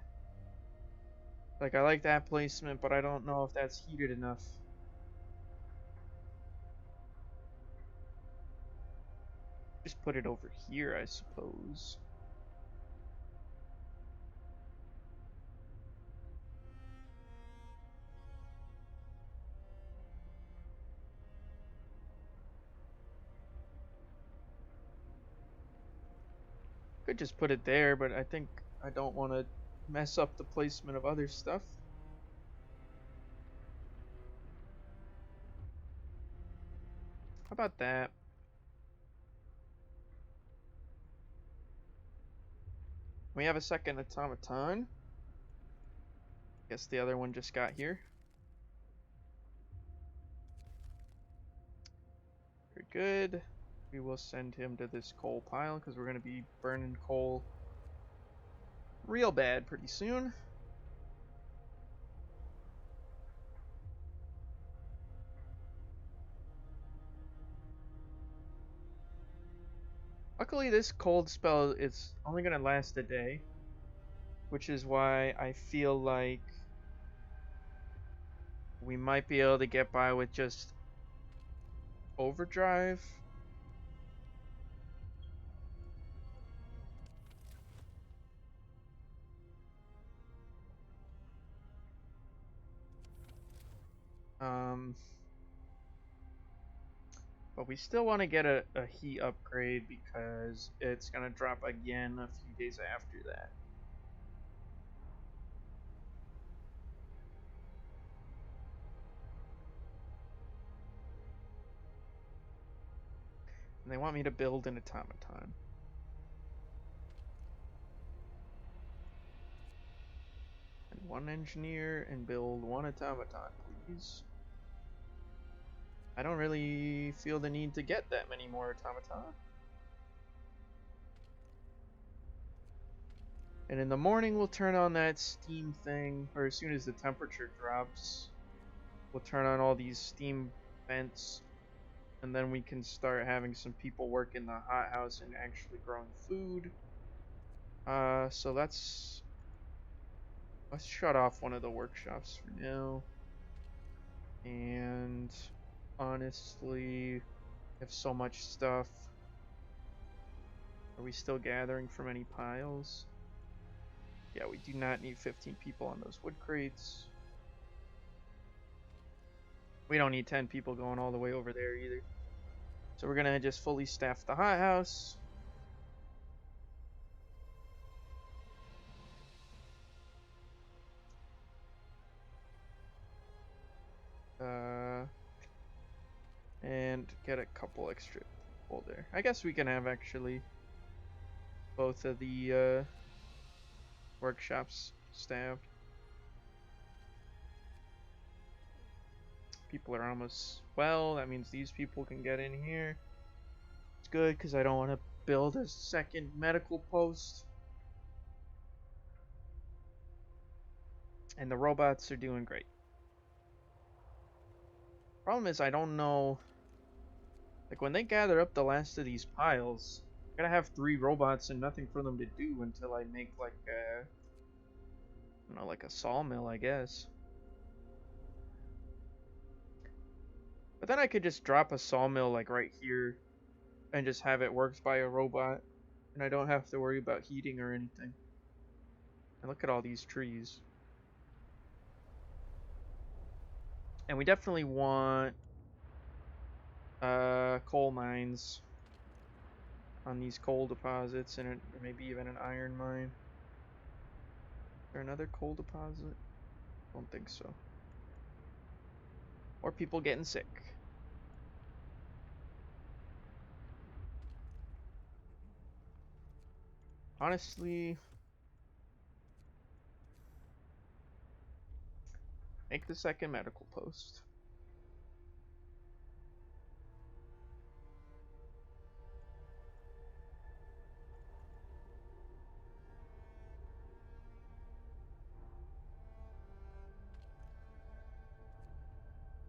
Like, I like that placement, but I don't know if that's heated enough. Just put it over here, I suppose. Could just put it there, but I think I don't want to mess up the placement of other stuff. How about that? We have a second automaton. Guess the other one just got here. Very good. We will send him to this coal pile because we're going to be burning coal real bad pretty soon. Luckily, this cold spell is only going to last a day, which is why I feel like we might be able to get by with just overdrive. But we still want to get a heat upgrade because it's going to drop again a few days after that. And they want me to build an automaton. And one engineer and build one automaton, please. I don't really feel the need to get that many more automaton. And in the morning, we'll turn on that steam thing, or as soon as the temperature drops, we'll turn on all these steam vents, and then we can start having some people work in the hothouse and actually growing food. So let's shut off one of the workshops for now. And honestly, I have so much stuff. Are we still gathering from any piles? Yeah, we do not need 15 people on those wood crates. We don't need 10 people going all the way over there either. So we're gonna just fully staff the hothouse. And get a couple extra people there. I guess we can have actually both of the workshops staffed. People are almost well. That means these people can get in here. It's good because I don't want to build a second medical post. And the robots are doing great. Problem is, I don't know. Like when they gather up the last of these piles, I'm gonna have 3 robots and nothing for them to do until I make like a, you know, like a sawmill, I guess. But then I could just drop a sawmill like right here and just have it worked by a robot, and I don't have to worry about heating or anything. And look at all these trees. And we definitely want coal mines on these coal deposits, and or maybe even an iron mine. Is there another coal deposit? Don't think so. Or people getting sick. Honestly, make the second medical post.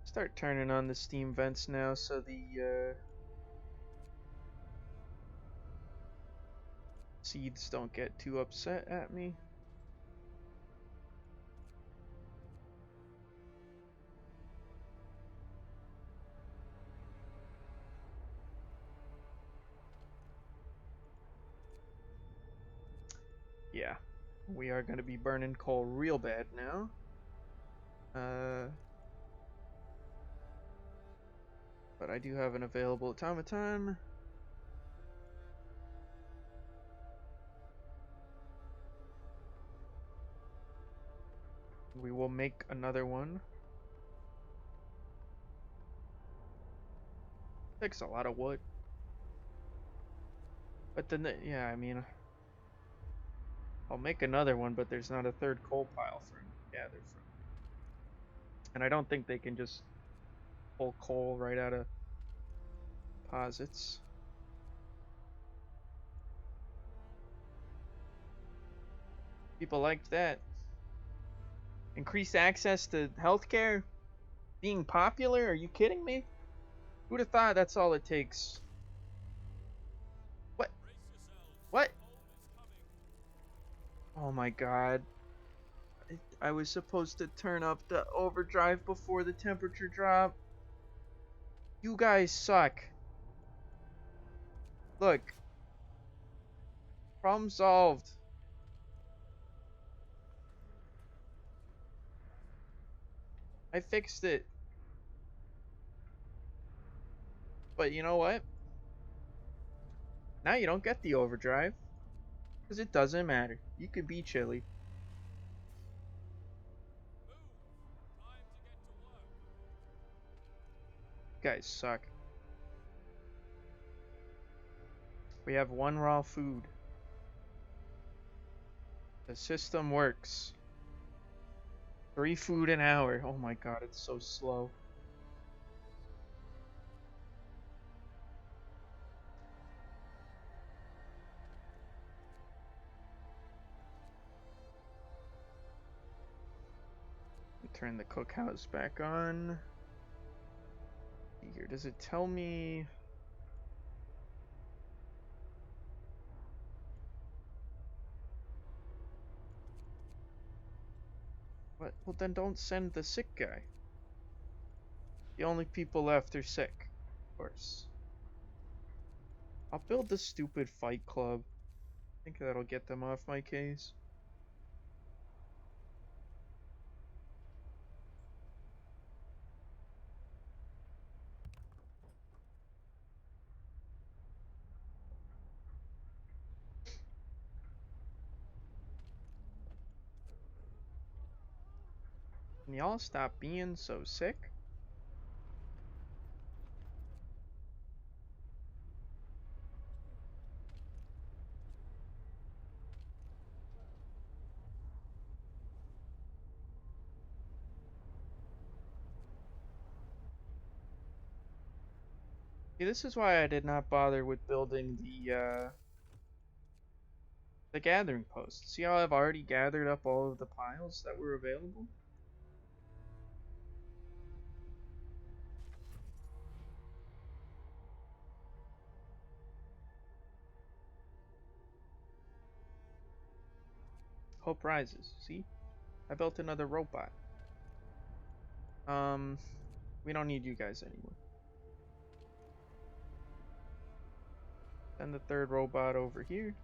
Start turning on the steam vents now so the seeds don't get too upset at me. Yeah, we are going to be burning coal real bad now. But I do have an available automaton. We will make another one. Takes a lot of wood. But then, yeah, I mean, I'll make another one, but there's not a third coal pile for him to gather from. And I don't think they can just pull coal right out of deposits. People liked that. Increased access to healthcare? Being popular? Are you kidding me? Who'd have thought that's all it takes? What? What? Oh my god. I was supposed to turn up the overdrive before the temperature drop. You guys suck. Look. Problem solved. I fixed it. But you know what? Now you don't get the overdrive. Because it doesn't matter. You could be chilly. You guys suck. We have 1 raw food. The system works. 3 food an hour. Oh my god, it's so slow. Turn the cookhouse back on. Here, does it tell me? What? Well, then don't send the sick guy. The only people left are sick, of course. I'll build the stupid fight club. I think that'll get them off my case. Can y'all stop being so sick? See, this is why I did not bother with building the gathering post. See how I've already gathered up all of the piles that were available? Hope rises. See? I built another robot. We don't need you guys anymore. Send the third robot over here.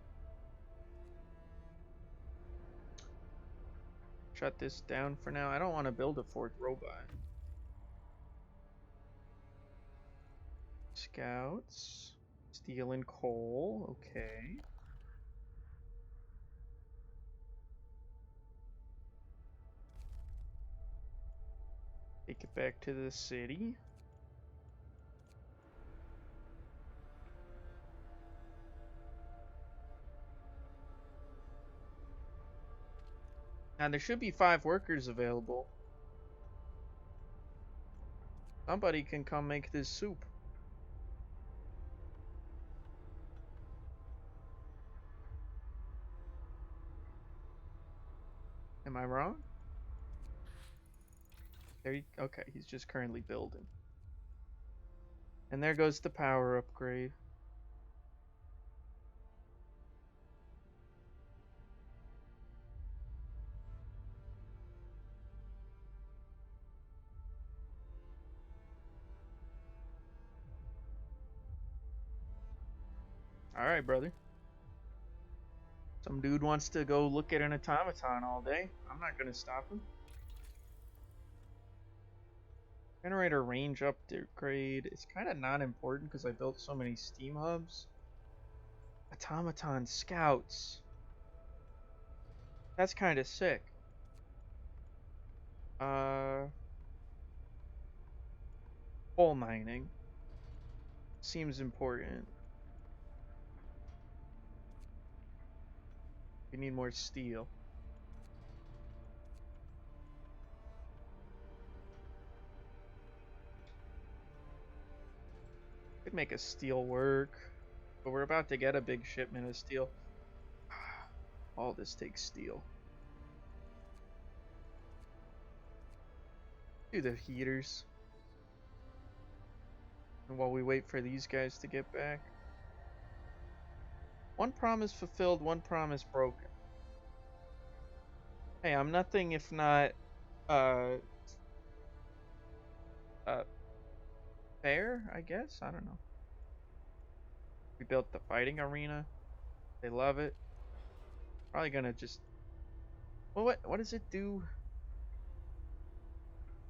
Shut this down for now. I don't want to build a fourth robot. Scouts. Steel and coal. Okay. Take it back to the city. Now there should be 5 workers available. Somebody can come make this soup. Am I wrong? Okay, he's just currently building. And there goes the power upgrade. Alright, brother. Some dude wants to go look at an automaton all day. I'm not gonna stop him. Generator range upgrade. It's kind of not important because I built so many steam hubs. Automaton scouts. That's kind of sick. Coal mining. Seems important. We need more steel. Could make a steel work, but we're about to get a big shipment of steel. All this takes steel. Do the heaters. And while we wait for these guys to get back. One promise fulfilled, one promise broken. Hey, I'm nothing if not uh fair, I guess. I don't know. We built the fighting arena. They love it. Probably gonna just. Well, what does it do?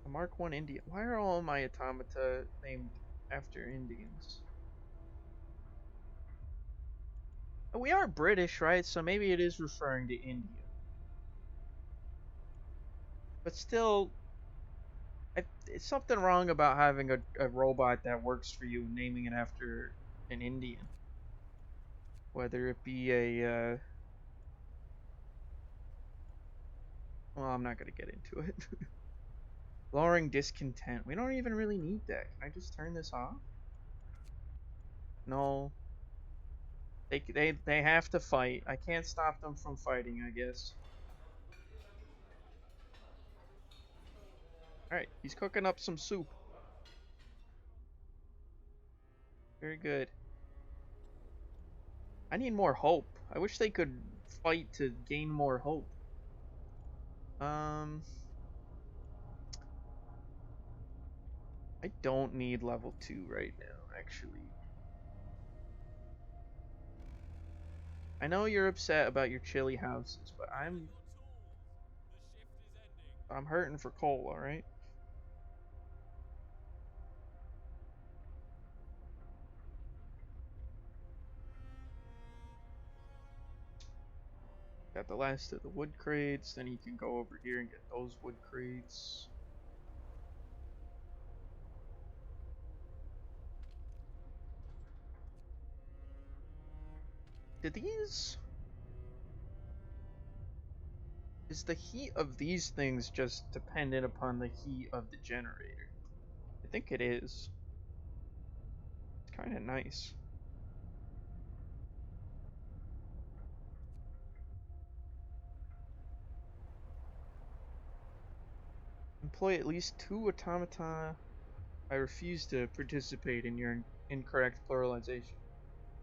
A Mark 1 Indian. Why are all my automata named after Indians? Oh, we are British, right? So maybe it is referring to India. But still, it's something wrong about having a robot that works for you, naming it after an Indian. Whether it be a, well, I'm not gonna get into it. Lowering discontent. We don't even really need that. Can I just turn this off? No. They have to fight. I can't stop them from fighting, I guess. Alright, he's cooking up some soup. Very good. I need more hope. I wish they could fight to gain more hope. I don't need level 2 right now, actually. I know you're upset about your chilly houses, but I'm hurting for coal, alright? Got got the last of the wood crates. Then you can go over here and get those wood crates. Do these... Is the heat of these things just dependent upon the heat of the generator? I think it is. It's kind of nice. Employ at least 2 automata. I refuse to participate in your incorrect pluralization.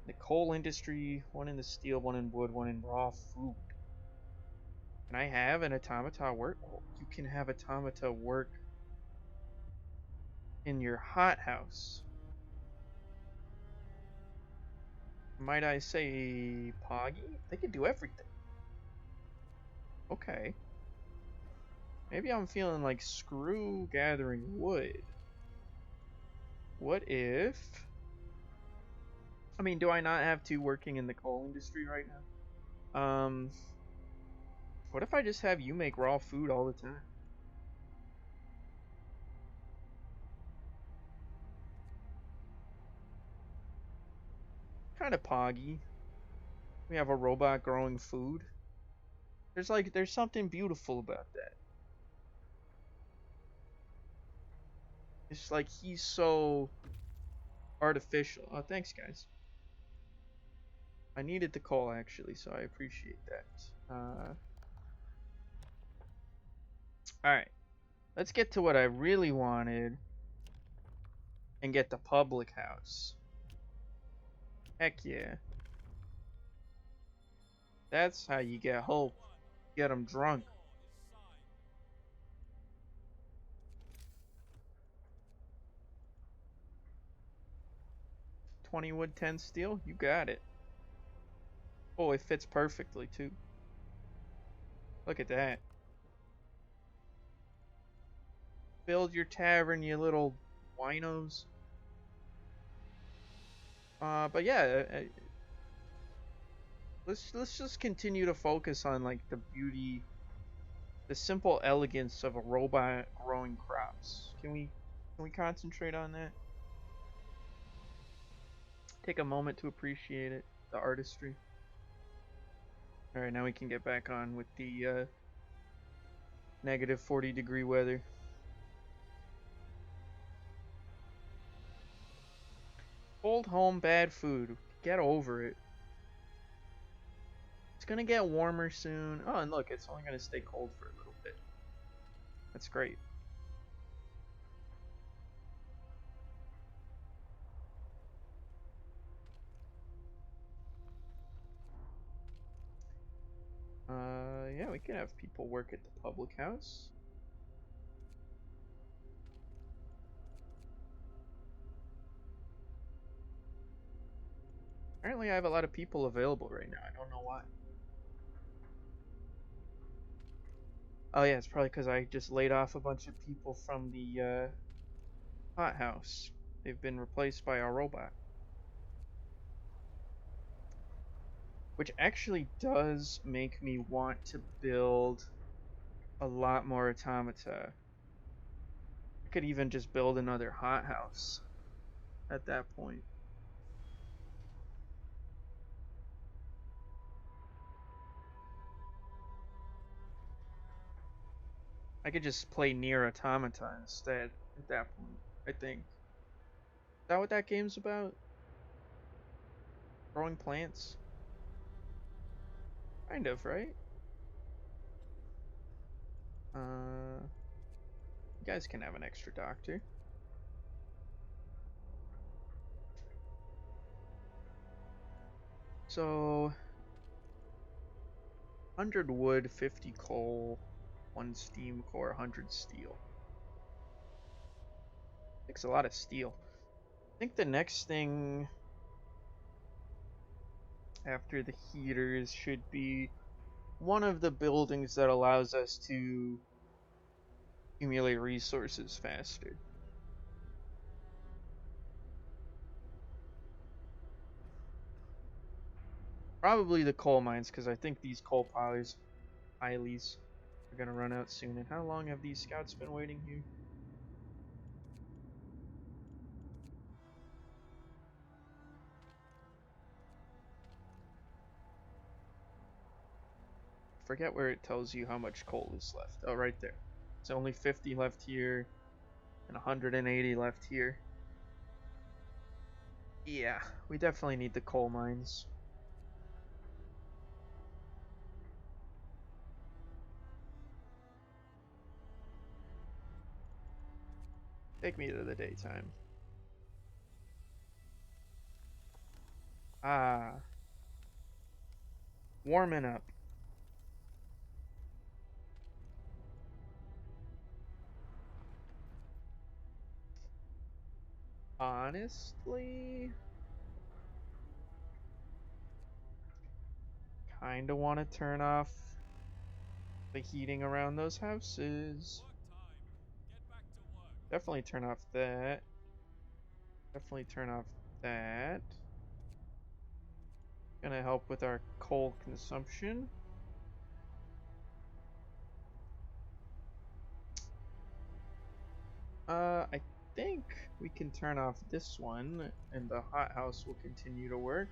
The coal industry, 1 in the steel, 1 in wood, 1 in raw food. Can I have an automata work? Oh, you can have automata work in your hothouse. Might I say Poggy? They can do everything. Okay. Maybe I'm feeling like screw gathering wood. What if... I mean, do I not have 2 working in the coal industry right now? What if I just have you make raw food all the time? Kind of poggy. We have a robot growing food. There's something beautiful about that. It's like he's so artificial. Oh, thanks, guys. I needed the call, actually, so I appreciate that. Alright. Let's get to what I really wanted and get the public house. Heck yeah. That's how you get hope. Get them drunk. $20 wood, 10 steel? You got it. Oh, it fits perfectly, too. Look at that. Build your tavern, you little winos. But yeah, let's just continue to focus on like the beauty, the simple elegance of a robot growing crops. Can we concentrate on that? Take a moment to appreciate it, the artistry. All right, now we can get back on with the negative 40-degree weather. Cold home, bad food. Get over it. It's gonna get warmer soon. Oh, and look, it's only gonna stay cold for a little bit. That's great. Yeah, we can have people work at the public house. Apparently I have a lot of people available right now. I don't know why. Oh yeah, it's probably because I just laid off a bunch of people from the hothouse. They've been replaced by a robot. Which actually does make me want to build a lot more automata. I could even just build another hothouse at that point. I could just play Nier Automata instead at that point, I think. Is that what that game's about? Growing plants? Kind of, right? You guys can have an extra doctor. So, 100 wood, 50 coal, 1 steam core, 100 steel. Takes a lot of steel. I think the next thing after the heaters should be one of the buildings that allows us to accumulate resources faster. Probably the coal mines, because I think these coal piles, pileys, are gonna run out soon. And how long have these scouts been waiting here? Forget where it tells you how much coal is left. Oh, right there. It's only 50 left here and 180 left here. Yeah, we definitely need the coal mines. Take me to the daytime. Ah, warming up. Honestly, kinda want to turn off the heating around those houses. Definitely turn off that. Definitely turn off that. Gonna help with our coal consumption. I think we can turn off this one and the hothouse will continue to work.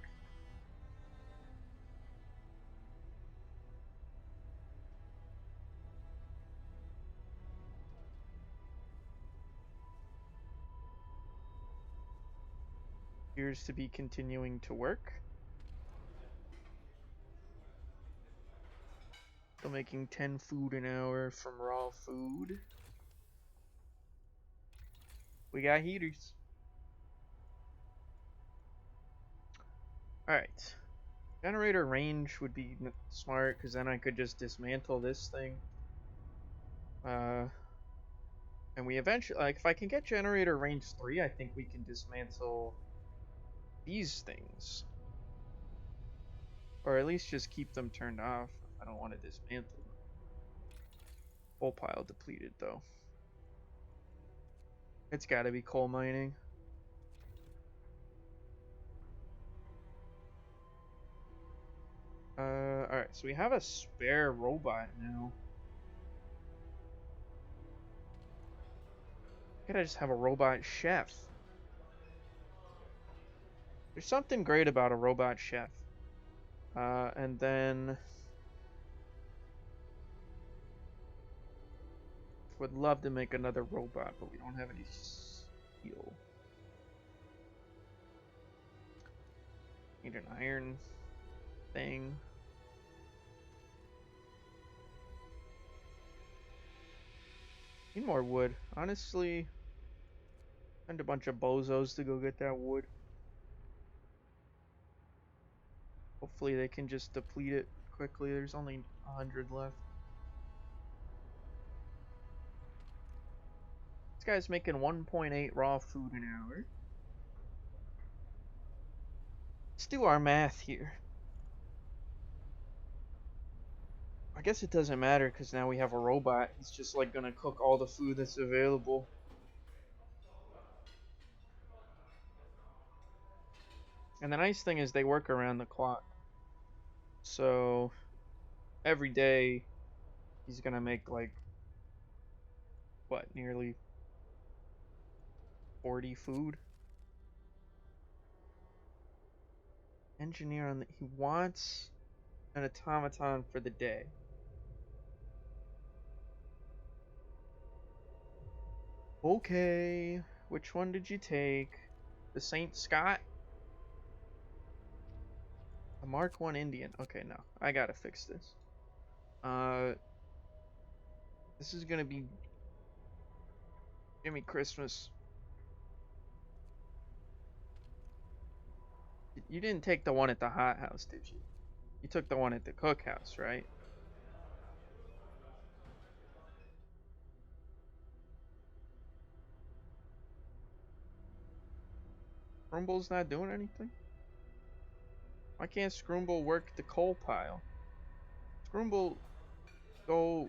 Appears to be continuing to work. Still making 10 food an hour from raw food. We got heaters. Alright. Generator range would be smart, because then I could just dismantle this thing. And we eventually, like, if I can get generator range 3, I think we can dismantle these things. Or at least just keep them turned off. I don't want to dismantle them. Coal pile depleted, though. It's gotta be coal mining. Alright, so we have a spare robot now. Could I just have a robot chef? There's something great about a robot chef. And then would love to make another robot, but we don't have any steel. Need an iron thing. Need more wood. Honestly, send a bunch of bozos to go get that wood. Hopefully they can just deplete it quickly. There's only 100 left. This guy's making 1.8 raw food an hour. Let's do our math here. I guess it doesn't matter because now we have a robot. He's just like gonna cook all the food that's available. And the nice thing is they work around the clock. So every day he's gonna make like what, nearly 40 food. Engineer on the, he wants an automaton for the day. Okay, which one did you take? The Saint Scott? A Mark 1 Indian. Okay, no. I gotta fix this. This is gonna be Jimmy Christmas. You didn't take the one at the hot house, did you? You took the one at the cookhouse, right? Scroombal's not doing anything? Why can't Scroomble work the coal pile? Scroomble, go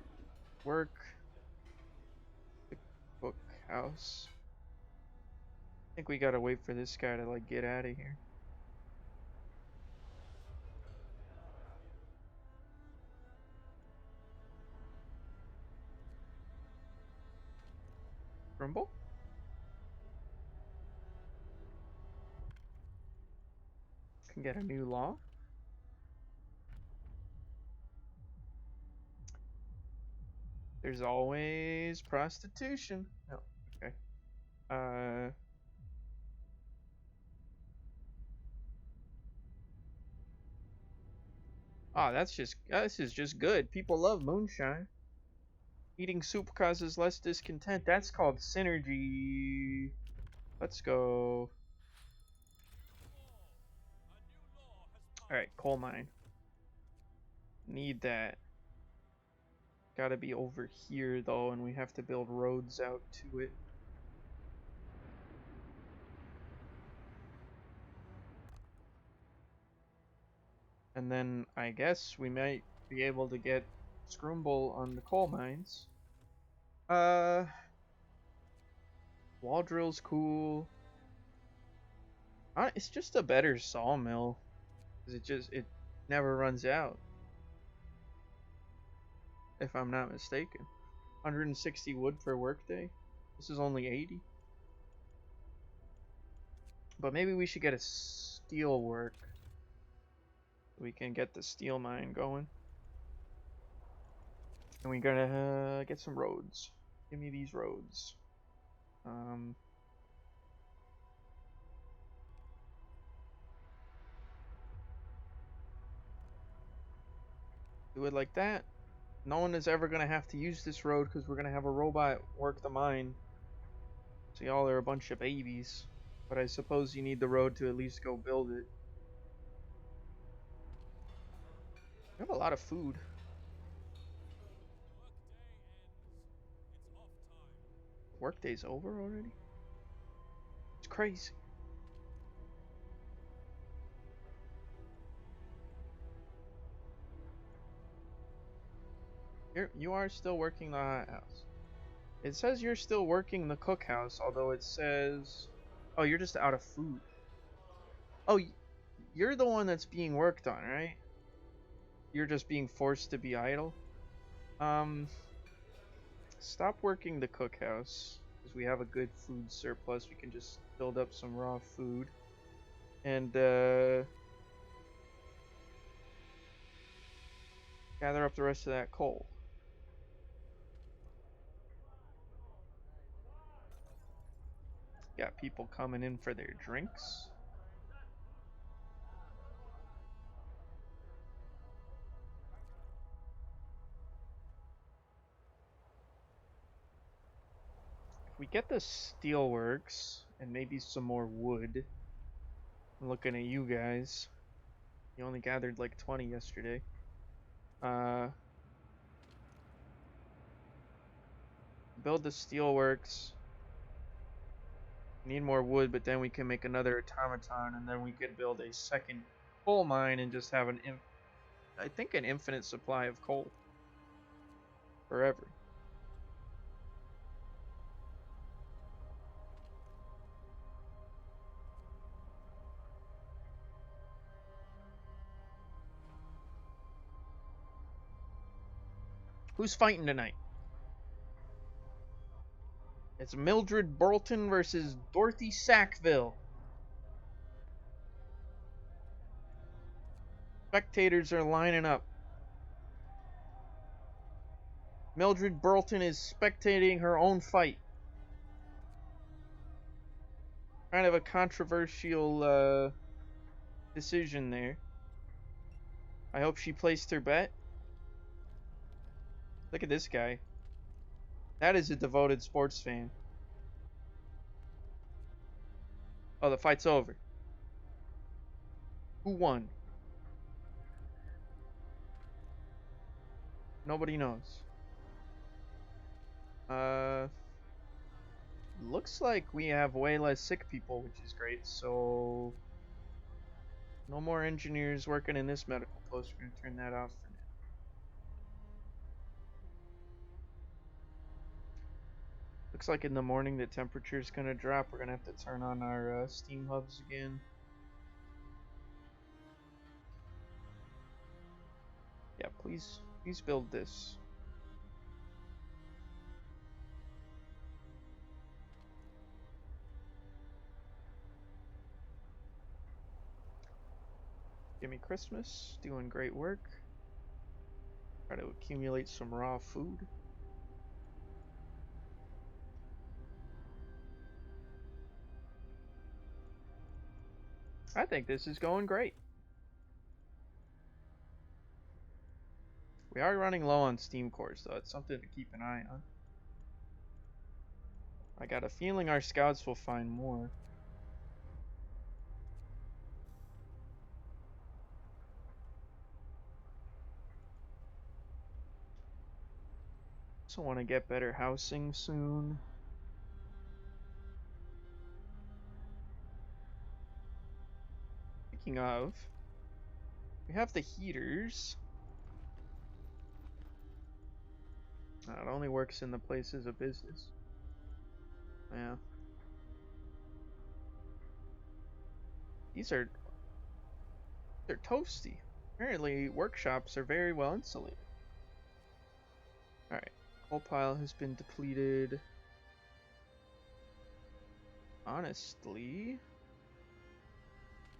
work the cookhouse. I think we gotta wait for this guy to like get out of here. Grumble? Can get a new law. There's always prostitution. No, okay. Oh, this is just good. People love moonshine. Eating soup causes less discontent. That's called synergy. Let's go. Alright, coal mine. Need that. Gotta be over here though, and we have to build roads out to it. And then I guess we might be able to get Scrumble on the coal mines. Wall drill's cool. It's just a better sawmill. 'Cause it never runs out. If I'm not mistaken. 160 wood per workday. This is only 80. But maybe we should get a steel work. We can get the steel mine going. And we gotta get some roads. Give me these roads. Do it like that. No one is ever gonna have to use this road because we're gonna have a robot work the mine. So y'all are a bunch of babies. But I suppose you need the road to at least go build it. We have a lot of food. Workday's over already? It's crazy. You are still working the hot house. It says you're still working the cookhouse, although it says... Oh, you're just out of food. Oh, you're the one that's being worked on, right? You're just being forced to be idle? Stop working the cookhouse, because we have a good food surplus. We can just build up some raw food. And, gather up the rest of that coal. Got people coming in for their drinks. If we get the steelworks and maybe some more wood, I'm looking at you guys. You only gathered like 20 yesterday. Build the steelworks. Need more wood, but then we can make another automaton, and then we could build a second coal mine and just have I think an infinite supply of coal. Forever. Who's fighting tonight? It's Mildred Burleton versus Dorothy Sackville. Spectators are lining up. Mildred Burleton is spectating her own fight. Kind of a controversial decision there. I hope she placed her bet. Look at this guy. That is a devoted sports fan. Oh, the fight's over. Who won? Nobody knows. Looks like we have way less sick people, which is great, so... No more engineers working in this medical post. We're gonna turn that off for now. Looks like in the morning the temperature's gonna drop. We're gonna have to turn on our steam hubs again. Yeah, please build this. Gimme Christmas, doing great work. Try to accumulate some raw food. I think this is going great. We are running low on steam cores, though. It's something to keep an eye on. I got a feeling our scouts will find more. Also want to get better housing soon. Speaking of, we have the heaters. It only works in the places of business. Yeah. They're toasty. Apparently, workshops are very well insulated. Alright. Coal pile has been depleted. Honestly.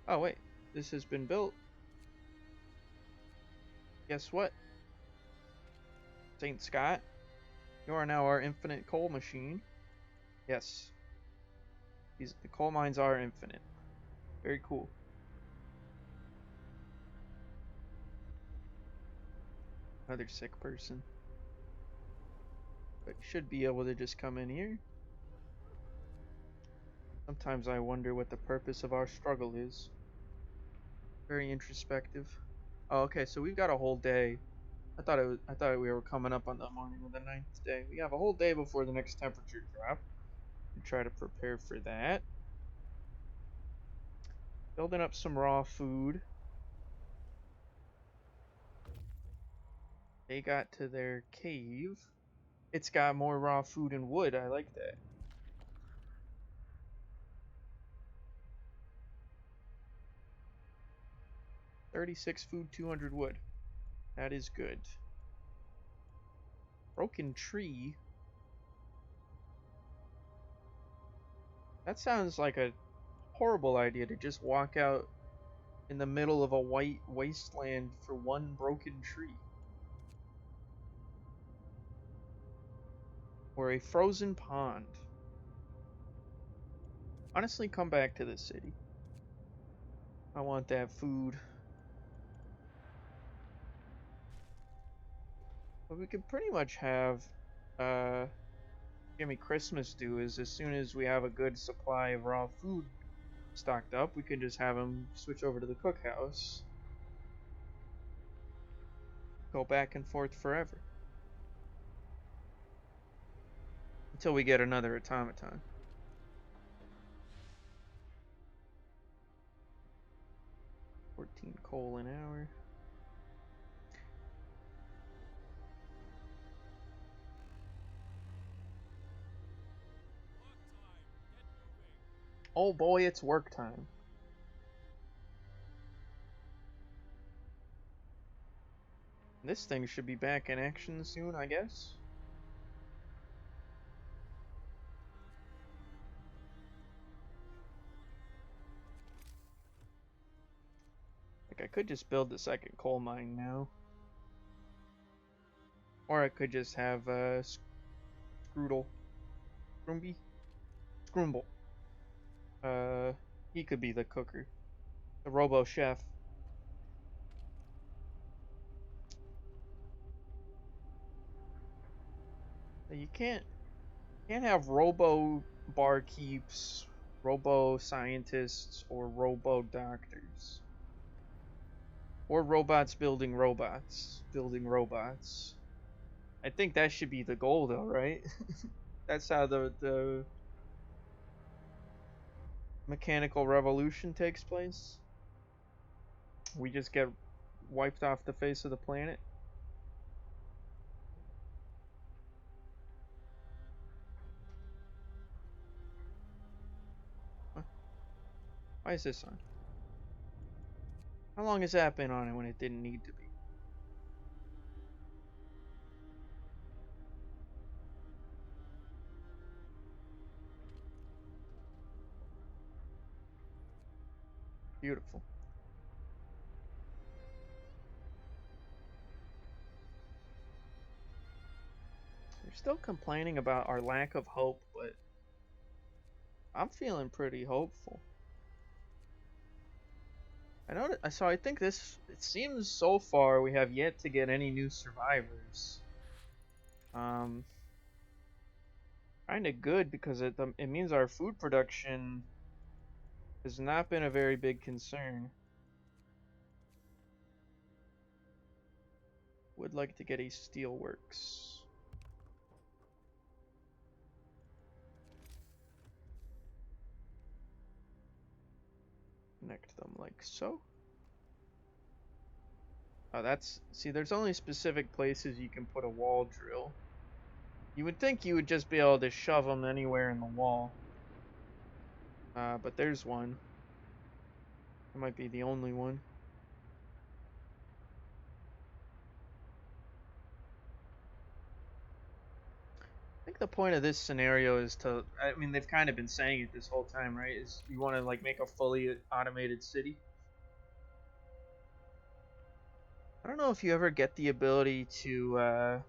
Oh, wait. This has been built. Guess what? Saint Scott, you are now our infinite coal machine. Yes. The coal mines are infinite. Very cool. Another sick person. But you should be able to just come in here. Sometimes I wonder what the purpose of our struggle is. Very introspective. Oh, okay, so we've got a whole day. I thought we were coming up on the morning of the 9th day. We have a whole day before the next temperature drop. And try to prepare for that. Building up some raw food. They got to their cave. It's got more raw food and wood. I like that. $36 food, 200 wood. That is good. Broken tree. That sounds like a horrible idea to just walk out in the middle of a white wasteland for one broken tree. Or a frozen pond. Honestly, come back to the city. I want that food. What we could pretty much have Gimme Christmas do is as soon as we have a good supply of raw food stocked up, we can just have them switch over to the cookhouse. Go back and forth forever. Until we get another automaton. $14 coal an hour. Oh boy, it's work time. This thing should be back in action soon, I guess. Like, I could just build the second coal mine now. Or I could just have Scroodle. Scroomby? Scroomble. He could be the cooker. The robo chef. You can't have robo barkeeps, robo scientists, or robo doctors. Or robots building robots. Building robots. I think that should be the goal though, right? That's how the mechanical revolution takes place. We just get wiped off the face of the planet. Huh? Why is this on? How long has that been on it when it didn't need to be? Beautiful. Still complaining about our lack of hope, but I'm feeling pretty hopeful. I know that, so I think this, it seems so far we have yet to get any new survivors. Kind of good because it means our food production has not been a very big concern. Would like to get a steelworks. Connect them like so. Oh, see, there's only specific places you can put a wall drill. You would think you would just be able to shove them anywhere in the wall. But there's one. It might be the only one. I think the point of this scenario is to, I mean, they've kind of been saying it this whole time, right? Is you want to like make a fully automated city. I don't know if you ever get the ability to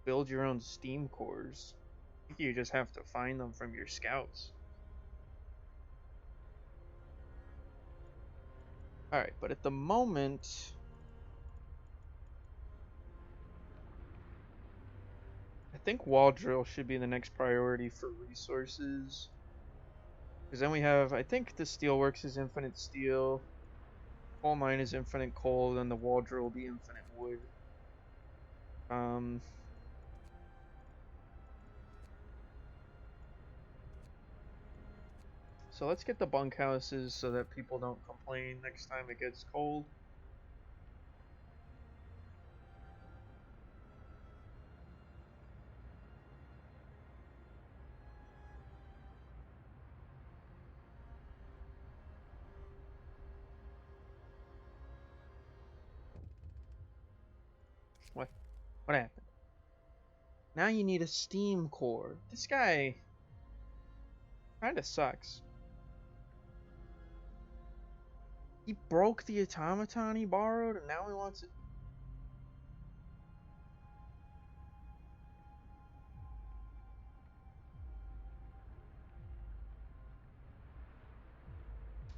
build your own steam cores. I think you just have to find them from your scouts. Alright, but at the moment, I think wall drill should be the next priority for resources. Because then we have, I think the steelworks is infinite steel, coal mine is infinite coal, then the wall drill will be infinite wood. So let's get the bunkhouses so that people don't complain next time it gets cold. What happened? Now you need a steam core. This guy kinda sucks. He broke the automaton he borrowed and now he wants it.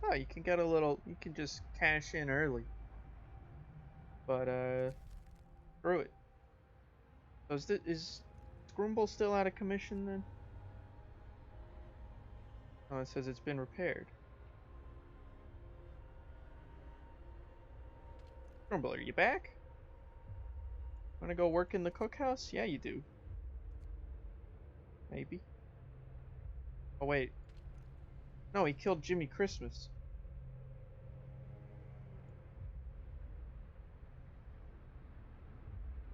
Oh, you can get a little, you can just cash in early. But, screw it. So is Scrumble still out of commission then? Oh, it says it's been repaired. Scrumble, are you back? Wanna go work in the cookhouse? Yeah, you do. Maybe. Oh, wait. No, he killed Jimmy Christmas.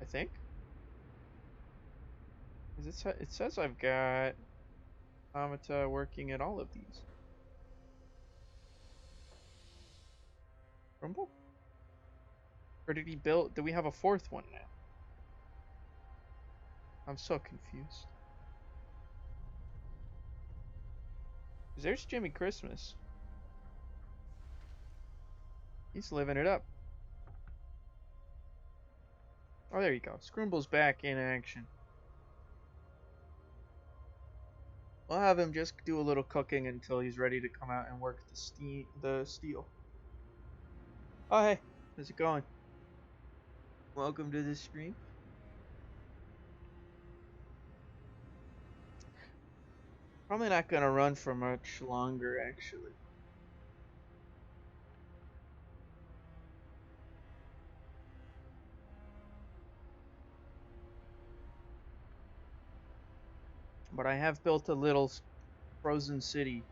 I think. It says I've got Automata working at all of these. Rumble? Or did he build? Do we have a fourth one now? I'm so confused. Cause there's Jimmy Christmas. He's living it up. Oh, there you go. Scrumble's back in action. We'll have him just do a little cooking until he's ready to come out and work the steel. Oh, hey. How's it going? Welcome to the stream. Probably not gonna run for much longer, actually. But I have built a little frozen city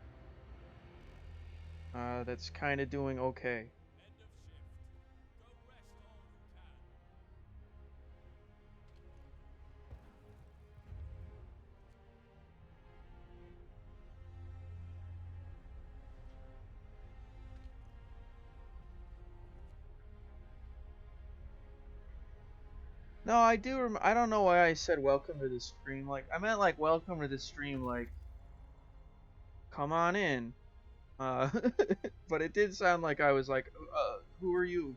that's kind of doing okay. No, I do. I don't know why I said welcome to the stream. Like I meant like welcome to the stream. Like come on in. But it did sound like I was like, who are you?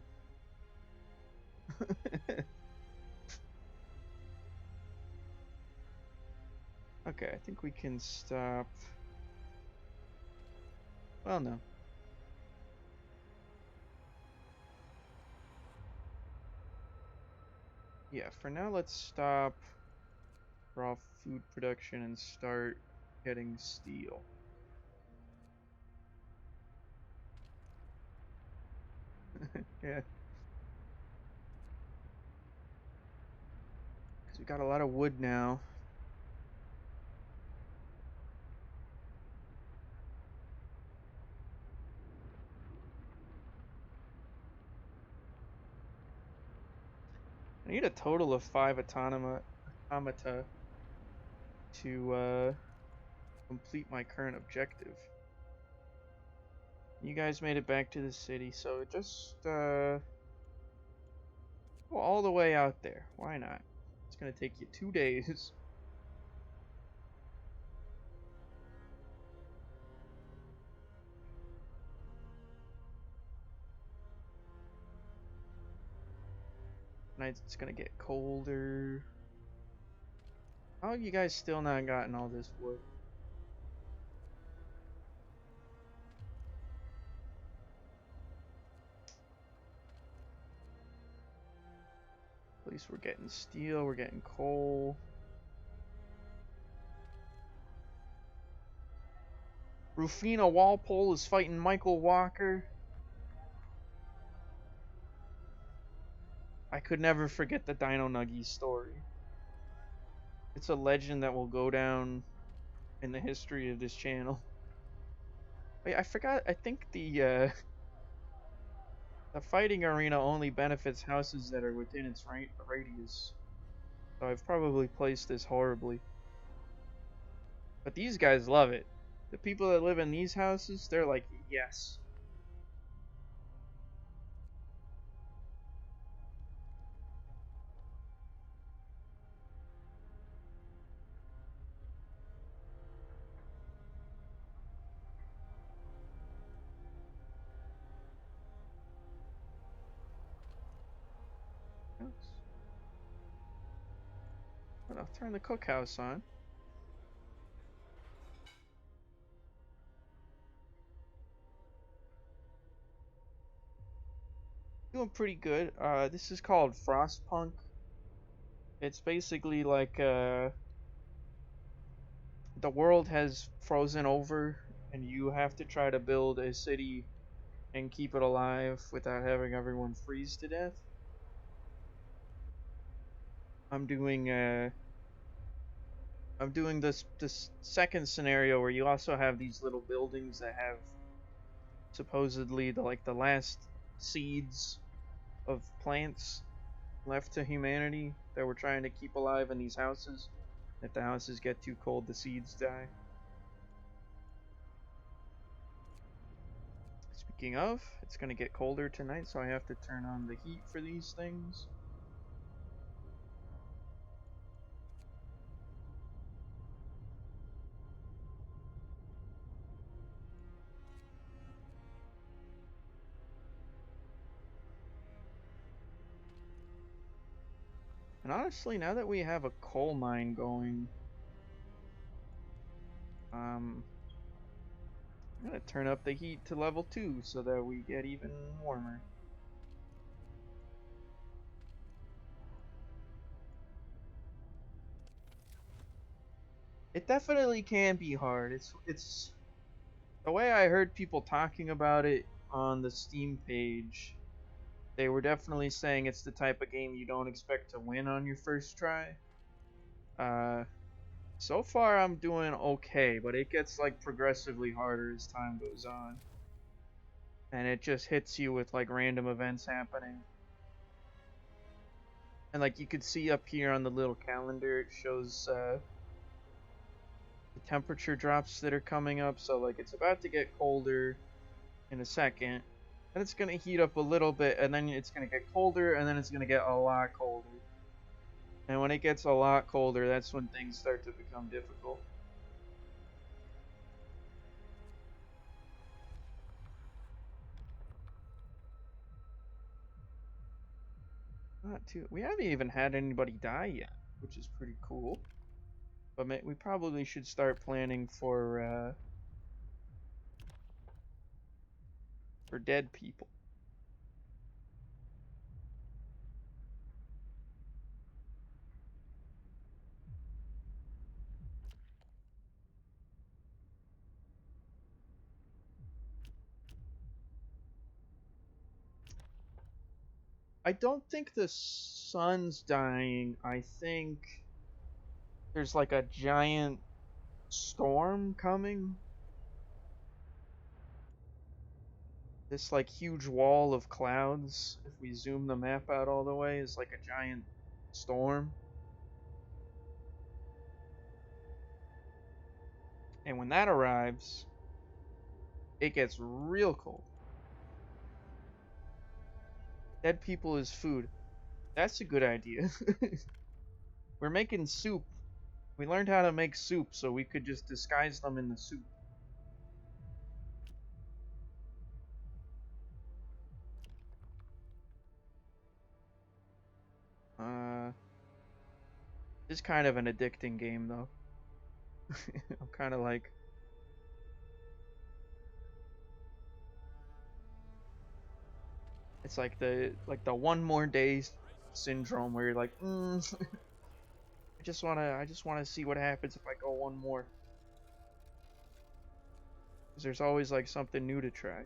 Okay, I think we can stop. Well, no. Yeah, for now, let's stop raw food production and start getting steel. Yeah. Because we got a lot of wood now. I need a total of 5 automata to complete my current objective. You guys made it back to the city, so just go all the way out there. Why not? It's gonna take you 2 days. It's gonna get colder. How have you guys still not gotten all this wood? At least we're getting steel, we're getting coal. Rufina Walpole is fighting Michael Walker. I could never forget the Dino Nuggies story. It's a legend that will go down in the history of this channel. Wait, I forgot. I think the fighting arena only benefits houses that are within its radius. So I've probably placed this horribly. But these guys love it. The people that live in these houses, they're like, yes. But I'll turn the cookhouse on. Doing pretty good. This is called Frostpunk. It's basically like the world has frozen over, and you have to try to build a city and keep it alive without having everyone freeze to death. I'm doing this second scenario where you also have these little buildings that have supposedly the last seeds of plants left to humanity that we're trying to keep alive in these houses. If the houses get too cold, the seeds die. Speaking of, it's gonna get colder tonight, so I have to turn on the heat for these things. And honestly, now that we have a coal mine going, I'm gonna turn up the heat to level 2 so that we get even warmer. It definitely can be hard. It's the way I heard people talking about it on the Steam page. They were definitely saying it's the type of game you don't expect to win on your first try. So far I'm doing okay, but it gets like progressively harder as time goes on. And it just hits you with like random events happening. And like you could see up here on the little calendar, it shows the temperature drops that are coming up. So like it's about to get colder in a second. Then it's gonna heat up a little bit, and then it's gonna get colder, and then it's gonna get a lot colder. And when it gets a lot colder, that's when things start to become difficult. Not too. We haven't even had anybody die yet, which is pretty cool. But we probably should start planning for dead people. I don't think the sun's dying. I think there's like a giant storm coming. This like huge wall of clouds, if we zoom the map out all the way, is like a giant storm. And when that arrives, it gets real cold. Dead people is food. That's a good idea. We're making soup. We learned how to make soup, so we could just disguise them in the soup. It's kind of an addicting game, though. I'm kind of like... It's like the one more day syndrome where you're like, I just wanna see what happens if I go one more. Because there's always like something new to try.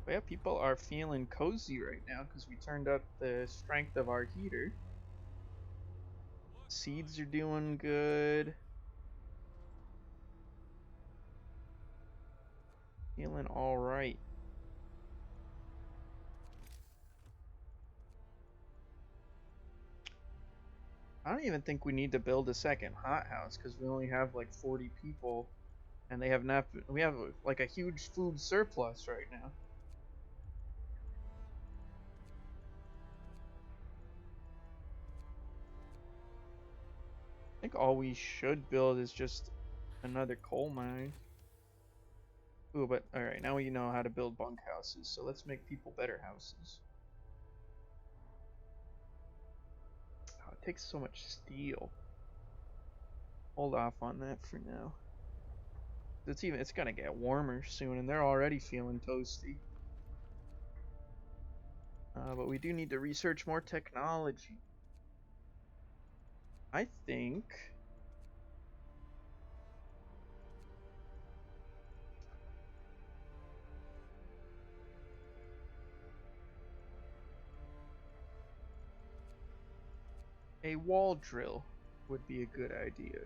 But yeah, people are feeling cozy right now because we turned up the strength of our heater. Seeds are doing good. Feeling alright. I don't even think we need to build a second hothouse because we only have like 40 people and they have not. We have like a huge food surplus right now. I think all we should build is just another coal mine. Ooh, but alright, now we know how to build bunkhouses, so let's make people better houses. Oh, it takes so much steel. Hold off on that for now. It's gonna get warmer soon, and they're already feeling toasty. But we do need to research more technology. I think a wall drill would be a good idea.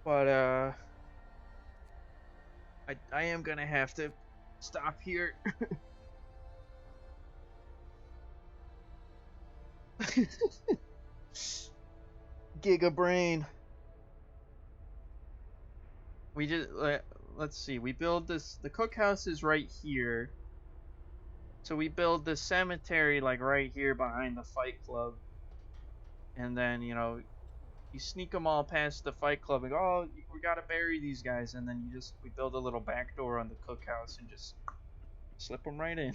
But I am gonna have to stop here. Giga brain. We just let's see. We build this. The cookhouse is right here. So we build the cemetery like right here behind the Fight Club, and then you sneak them all past the Fight Club and go, oh, we gotta bury these guys, and then we build a little back door on the cookhouse and just slip them right in.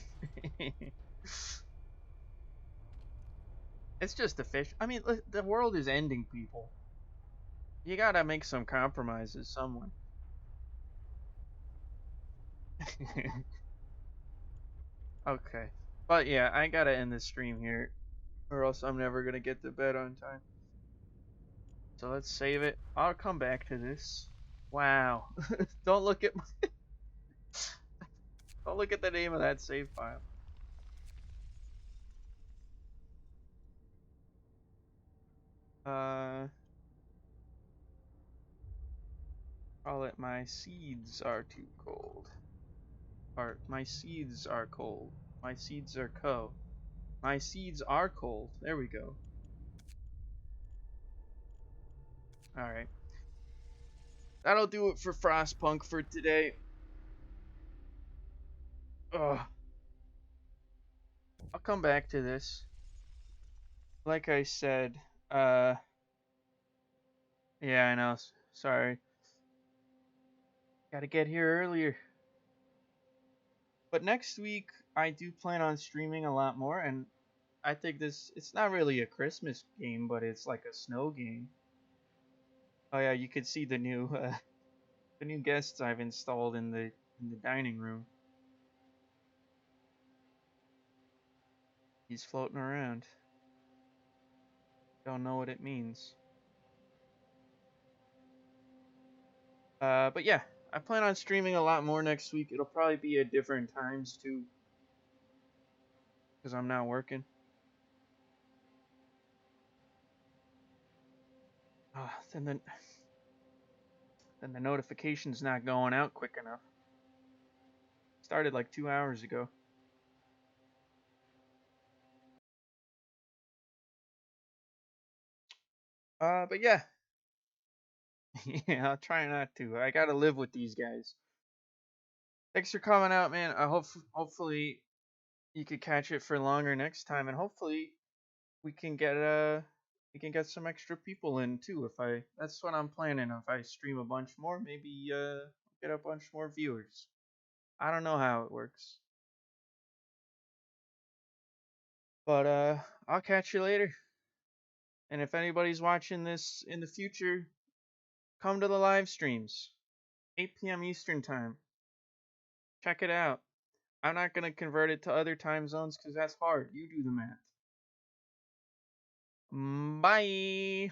It's just a fish. I mean, the world is ending, people. You gotta make some compromises somewhere. Okay. But yeah, I gotta end this stream here, or else I'm never gonna get to bed on time. So let's save it. I'll come back to this. Wow. Don't look at don't look at the name of that save file. Call it my seeds are too cold. Or my seeds are cold. My seeds are My seeds are cold. There we go. Alright. That'll do it for Frostpunk for today. Ugh. I'll come back to this. Like I said, yeah, I know. Sorry. Gotta get here earlier. But next week, I do plan on streaming a lot more, and I think it's not really a Christmas game, but it's like a snow game. Oh yeah, you could see the new the new guests I've installed in the dining room. He's floating around. Don't know what it means. But yeah, I plan on streaming a lot more next week. It'll probably be at different times too, because I'm not working. Then the notification's not going out quick enough. Started like 2 hours ago. But yeah, yeah, I'll try not to. I gotta live with these guys. Thanks for coming out, man. I hopefully you could catch it for longer next time, and hopefully we can get some extra people in too. If I That's what I'm planning. If I stream a bunch more, maybe get a bunch more viewers. I don't know how it works, but I'll catch you later. And if anybody's watching this in the future, come to the live streams, 8 p.m. Eastern time. Check it out. I'm not gonna convert it to other time zones because that's hard. You do the math. Bye.